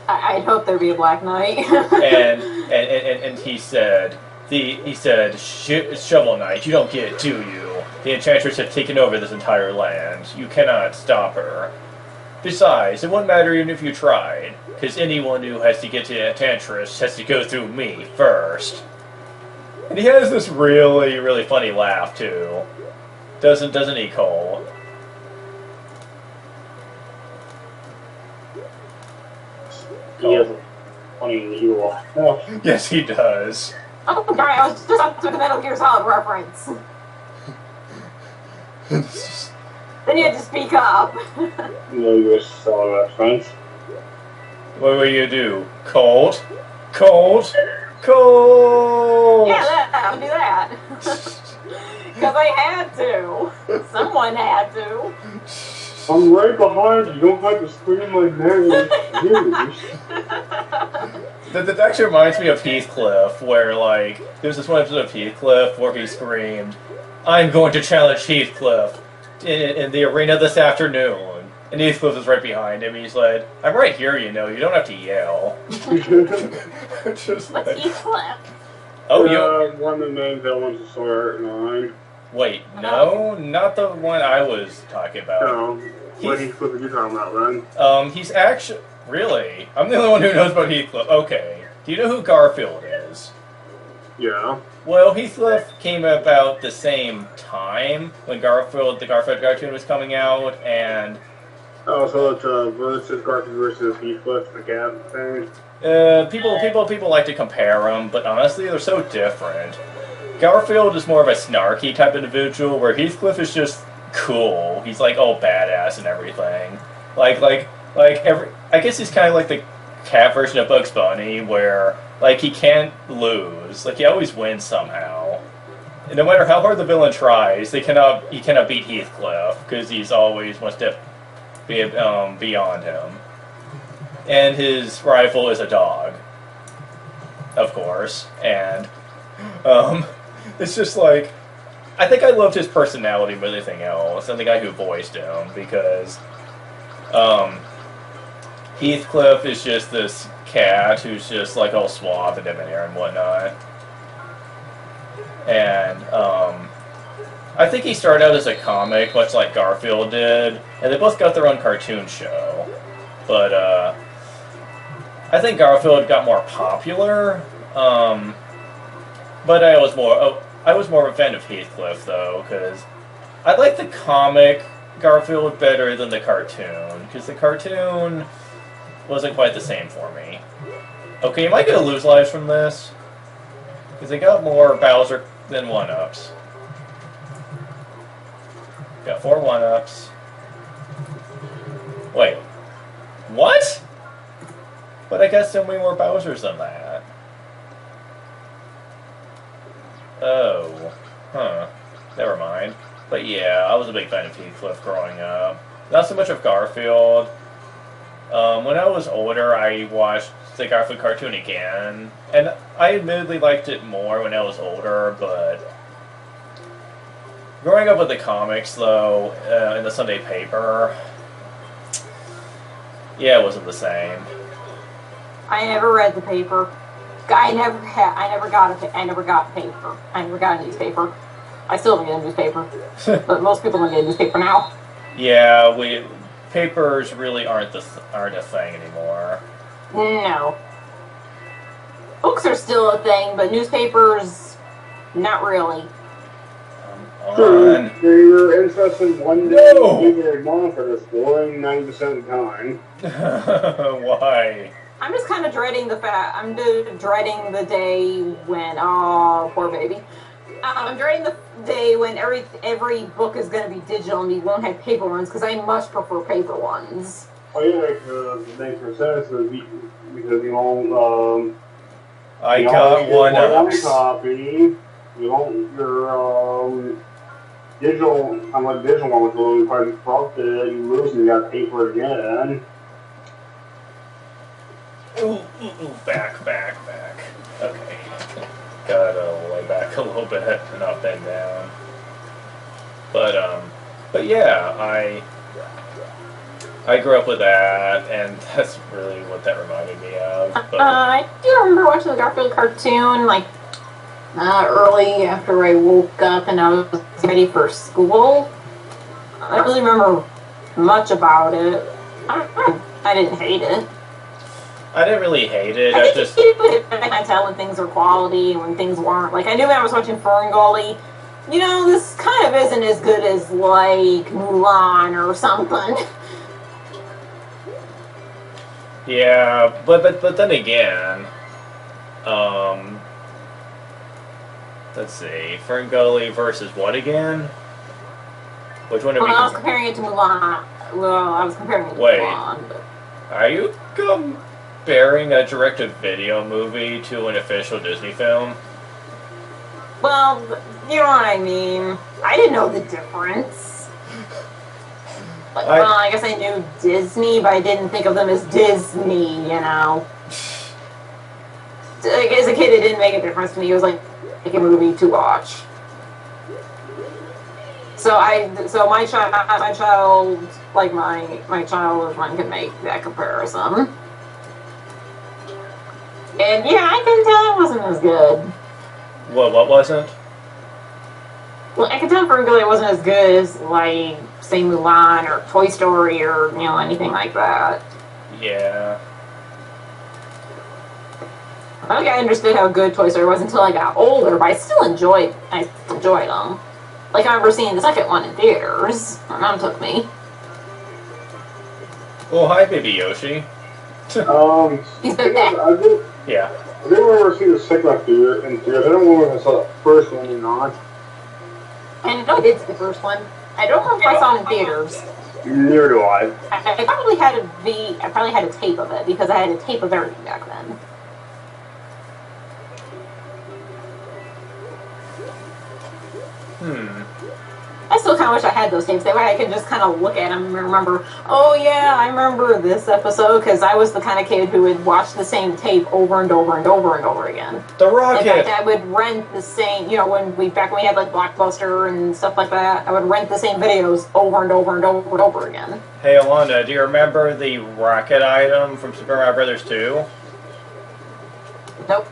B: I'd hope there'd be a Black Knight.
A: and he said Shovel Knight, you don't get it, do you? The Enchantress have taken over this entire land. You cannot stop her. Besides, it wouldn't matter even if you tried, because anyone who has to get to the Enchantress has to go through me first. And he has this really, really funny laugh too. Doesn't he, Cole?
C: He has a funny evil.
A: Yes, he does.
B: Oh, sorry, I was just up to the Metal Gear Solid reference. Then you had to speak up.
C: No, you're solid reference.
A: What will you do? Cold? Cold? Cold!
B: Yeah, I would do that. Because I had to. Someone had to.
C: I'm right behind you. You don't have to scream like that.
A: That actually reminds me of Heathcliff, where, like, there's this one episode of Heathcliff where he screamed, "I'm going to challenge Heathcliff in the arena this afternoon." And Heathcliff is right behind him. He's like, "I'm right here, you know. You don't have to yell." Just
B: What's
A: like,
B: Heathcliff?
A: oh, you...
C: One of the main villains of Sword Art 9.
A: Wait, no, not the one I was talking about.
C: No. What Heathcliff are you talking about, then?
A: He's actually... Really? I'm the only one who knows about Heathcliff. Okay. Do you know who Garfield is?
C: Yeah.
A: Well, Heathcliff came about the same time when the Garfield cartoon was coming out, and...
C: Oh, so it's versus Garfield versus Heathcliff, the cat thing?
A: People like to compare them, but honestly, they're so different. Garfield is more of a snarky type individual, where Heathcliff is just cool. He's like all badass and everything. I guess he's kind of like the cat version of Bugs Bunny, where like he can't lose. Like he always wins somehow. And no matter how hard the villain tries, he cannot beat Heathcliff because he's always one step beyond him. And his rival is a dog, of course. And it's just like, I think I loved his personality more than anything else, and the guy who voiced him, because Heathcliff is just this cat who's just like all suave and debonair and whatnot. And I think he started out as a comic, much like Garfield did, and they both got their own cartoon show. But I think Garfield got more popular. But I was more of a fan of Heathcliff, though, because I like the comic Garfield better than the cartoon, because the cartoon wasn't quite the same for me. Okay, am I going to lose lives from this? Because they got more Bowser than 1-ups. Got 4 1-ups. Wait. What? But I got so many more Bowsers than that. Oh. Huh. Never mind. But yeah, I was a big fan of Heathcliff growing up. Not so much of Garfield. When I was older, I watched the Garfield cartoon again. And I admittedly liked it more when I was older, but... growing up with the comics, though, in the Sunday paper... yeah, it wasn't the same.
B: I never read the paper. I never got paper. I never got a newspaper. I still don't get a newspaper. But most people don't get a newspaper now.
A: Yeah, papers really aren't a thing anymore.
B: No. Books are still a thing, but newspapers, not really.
C: You're interested one day,
A: No!
C: you get ignored for this boring 90% of the time.
A: Why?
B: I'm just kind of dreading dreading the day when, oh, poor baby. I'm dreading the day when every book is going to be digital and we won't have paper ones, because I much prefer paper ones.
C: Oh yeah, because it makes more sense because you won't,
A: I got 1-ups.
C: Copy. You won't, your, digital, I'm like digital one, which will probably be corrupted, you lose and you got to pay for it again.
A: Ooh, back. Okay. Gotta lay back a little bit and not bend down. But yeah, I grew up with that, and that's really what that reminded me of. But
B: I do remember watching the Garfield cartoon, like, early after I woke up and I was ready for school. I don't really remember much about it. I didn't hate it.
A: I didn't really hate it.
B: I
A: I
B: think
A: just
B: I can tell when things are quality and when things weren't. Like, I knew when I was watching Ferngully, you know, this kind of isn't as good as, like, Mulan or something.
A: yeah, but then again, let's see, Ferngully versus what again? Which one are
B: Well,
A: we?
B: I was comparing it to Mulan. Well, I was comparing it to
A: Wait.
B: Mulan. But...
A: Are you comparing a direct-to-video movie to an official Disney film?
B: Well, you know what I mean. I didn't know the difference. Like, well, I guess I knew Disney, but I didn't think of them as Disney, you know. Like, as a kid, it didn't make a difference to me. It was like a movie to watch. So my child, like my childhood one can make that comparison. And yeah, I can tell it wasn't as good.
A: What wasn't?
B: Well, I can tell Ferngully wasn't as good as, like, say, Mulan or Toy Story or, you know, anything like that.
A: Yeah.
B: I don't think I understood how good Toy Story was until I got older, but I still enjoyed them. Like, I remember seeing the second one in theaters. My mom took me.
A: Oh, hi, Baby Yoshi.
B: He's been back.
A: Yeah.
C: I didn't remember seeing the second one in theaters. I don't remember if I saw the first one or not.
B: I know I did see the first one. I don't remember if I saw it in theaters.
C: Neither do I.
B: I probably had a tape of it because I had a tape of everything back then. I still kind of wish I had those tapes. That way I could just kind of look at them and remember, oh yeah, I remember this episode, because I was the kind of kid who would watch the same tape over and over and over and over again.
A: The Rocket!
B: In fact, I would rent the same, you know, back when we had like Blockbuster and stuff like that, I would rent the same videos over and over and over and over again.
A: Hey, Alana, do you remember the rocket item from Super Mario Brothers 2?
B: Nope.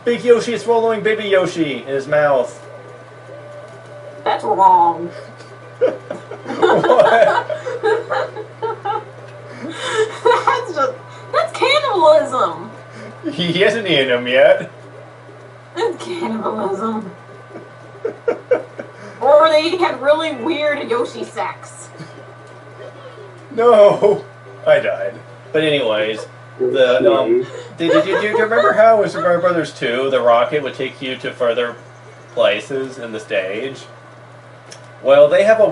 A: Big Yoshi is swallowing Baby Yoshi in his mouth.
B: That's wrong.
A: What?
B: That's cannibalism.
A: He hasn't eaten him yet.
B: That's cannibalism. Or they had really weird Yoshi sex.
A: No, I died. But anyways, did you remember how in Super Mario Brothers 2 the rocket would take you to further places in the stage? Well, they have a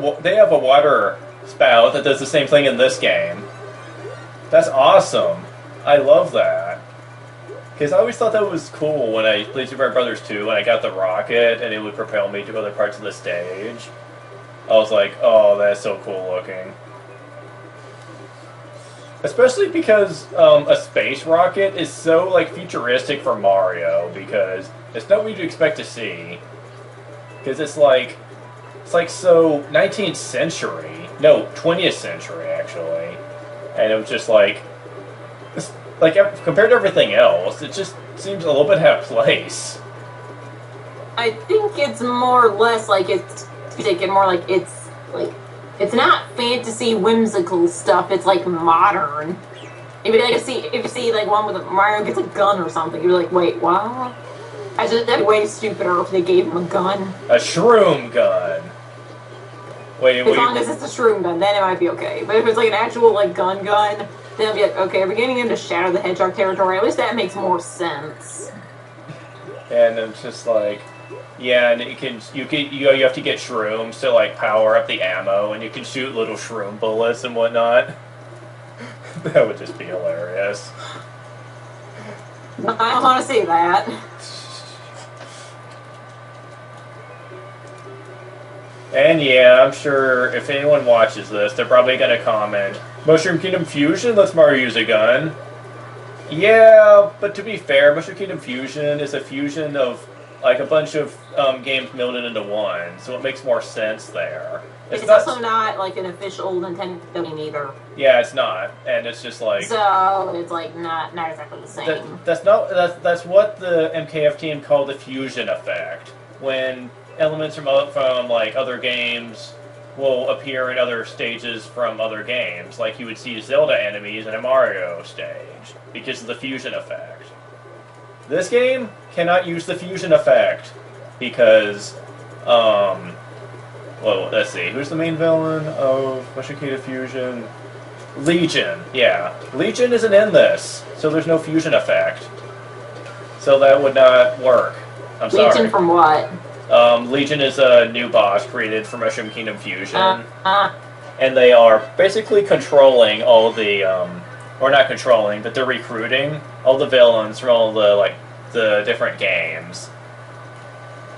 A: water spout that does the same thing in this game. That's awesome. I love that. Because I always thought that was cool when I played Super Mario Brothers 2 and I got the rocket and it would propel me to other parts of the stage. I was like, oh, that's so cool looking. Especially because a space rocket is so like futuristic for Mario, because it's not what you'd expect to see. Because it's like so 19th century, no, 20th century actually, and it was just like compared to everything else, it just seems a little bit out of place.
B: I think it's more or less like it's taken more like it's not fantasy whimsical stuff. It's like modern. If you see like one with Mario gets a gun or something, you're like, wait, what? That'd be way stupider if they gave him a gun.
A: A shroom gun. Wait,
B: as long as it's a shroom gun, then it might be okay. But if it's like an actual like gun, then it'll be like, okay, we're getting into Shadow the Hedgehog territory. At least that makes more sense.
A: And it's just like, yeah, and you have to get shrooms to like power up the ammo, and you can shoot little shroom bullets and whatnot. That would just be hilarious.
B: I don't want to see that.
A: And yeah, I'm sure if anyone watches this, they're probably going to comment, Mushroom Kingdom Fusion lets Mario use a gun. Yeah, but to be fair, Mushroom Kingdom Fusion is a fusion of like a bunch of games melded into one, so it makes more sense there.
B: It's also not like an official Nintendo game either.
A: Yeah, it's not, and it's just like
B: so it's like not exactly the same.
A: That's what the MKF team called the fusion effect. When elements from like other games will appear in other stages from other games, like you would see Zelda enemies in a Mario stage because of the fusion effect. This game cannot use the fusion effect because well, let's see. Who's the main villain of Mushroom Kingdom Fusion? Legion. Yeah. Legion isn't in this, so there's no fusion effect. So that would not work. I'm sorry.
B: Legion from what?
A: Legion is a new boss created for Mushroom Kingdom Fusion. And they are basically controlling all the, or not controlling, but they're recruiting all the villains from all the, like, the different games.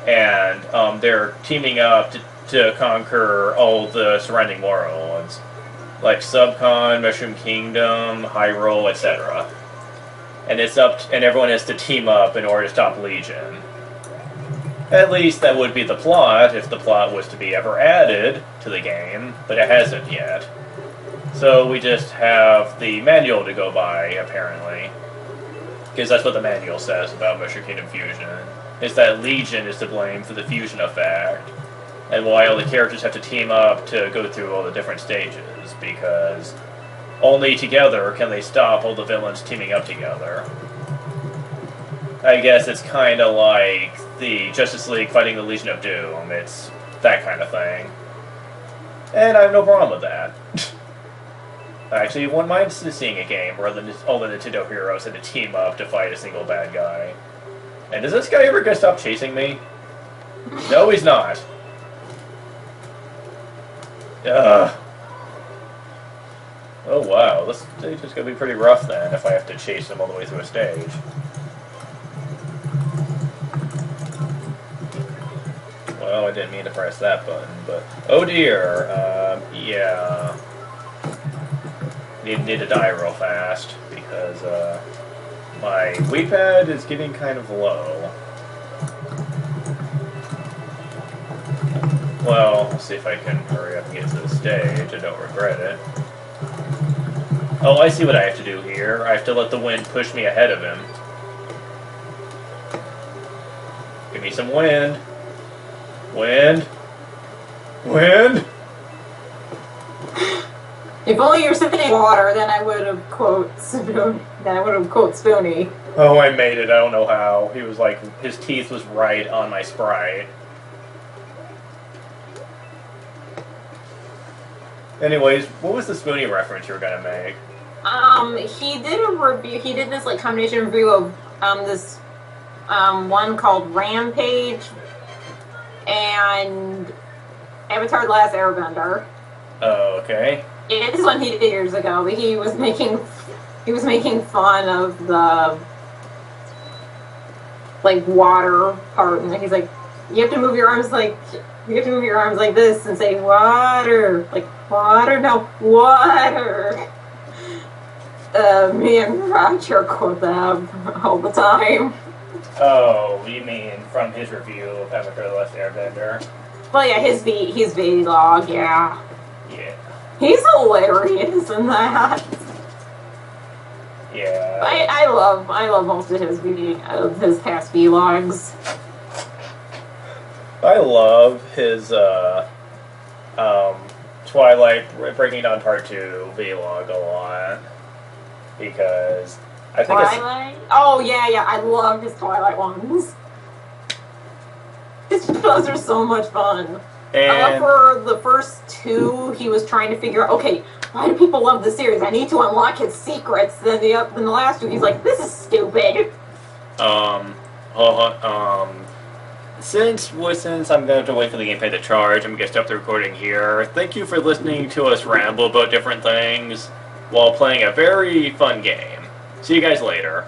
A: And they're teaming up to conquer all the surrounding worlds, like Subcon, Mushroom Kingdom, Hyrule, etc. And and everyone has to team up in order to stop Legion. At least that would be the plot if the plot was to be ever added to the game, but it hasn't yet. So we just have the manual to go by, apparently, because that's what the manual says about Mushroom Kingdom Fusion. Is that Legion is to blame for the fusion effect, and why all the characters have to team up to go through all the different stages, because only together can they stop all the villains teaming up together. I guess it's kind of like the Justice League fighting the Legion of Doom. It's that kind of thing. And I have no problem with that. I actually wouldn't mind seeing a game where all the Nintendo heroes had to team up to fight a single bad guy. And is this guy ever going to stop chasing me? No, he's not. Ugh. Oh wow, this stage is going to be pretty rough then if I have to chase him all the way through a stage. Well, I didn't mean to press that button, but... Oh dear, yeah... Need to die real fast, because, my Wii pad is getting kind of low. Well, let's see if I can hurry up and get to the stage. I don't regret it. Oh, I see what I have to do here. I have to let the wind push me ahead of him. Give me some wind. Wind. Wind.
B: If only you're sipping water, then I would have quote Spoony.
A: Oh, I made it. I don't know how. He was like, his teeth was right on my Sprite. Anyways, what was the Spoony reference you were gonna make?
B: He did a review. He did this like combination review of this one called Rampage and Avatar: The Last Airbender.
A: Oh, okay.
B: Yeah, this one he did years ago, but he was making fun of the like water part, and he's like, you have to move your arms like this and say water, like water, no water. Me and Roger quote that all the time.
A: Oh, you mean from his review of Avatar: The Last Airbender?
B: Well, yeah, his vlog, yeah.
A: Yeah.
B: He's hilarious in that.
A: Yeah.
B: I love most of his past vlogs.
A: I love his Twilight Breaking Dawn Part 2 vlog a lot. Because I think
B: Twilight? Oh yeah, I love his Twilight ones. Those are so much fun.
A: And
B: for the first two, he was trying to figure out, okay, why do people love this series? I need to unlock its secrets. Then the last two, he's like, this is stupid.
A: Since I'm going to have to wait for the gamepad to charge, I'm going to stop the recording here. Thank you for listening to us ramble about different things while playing a very fun game. See you guys later.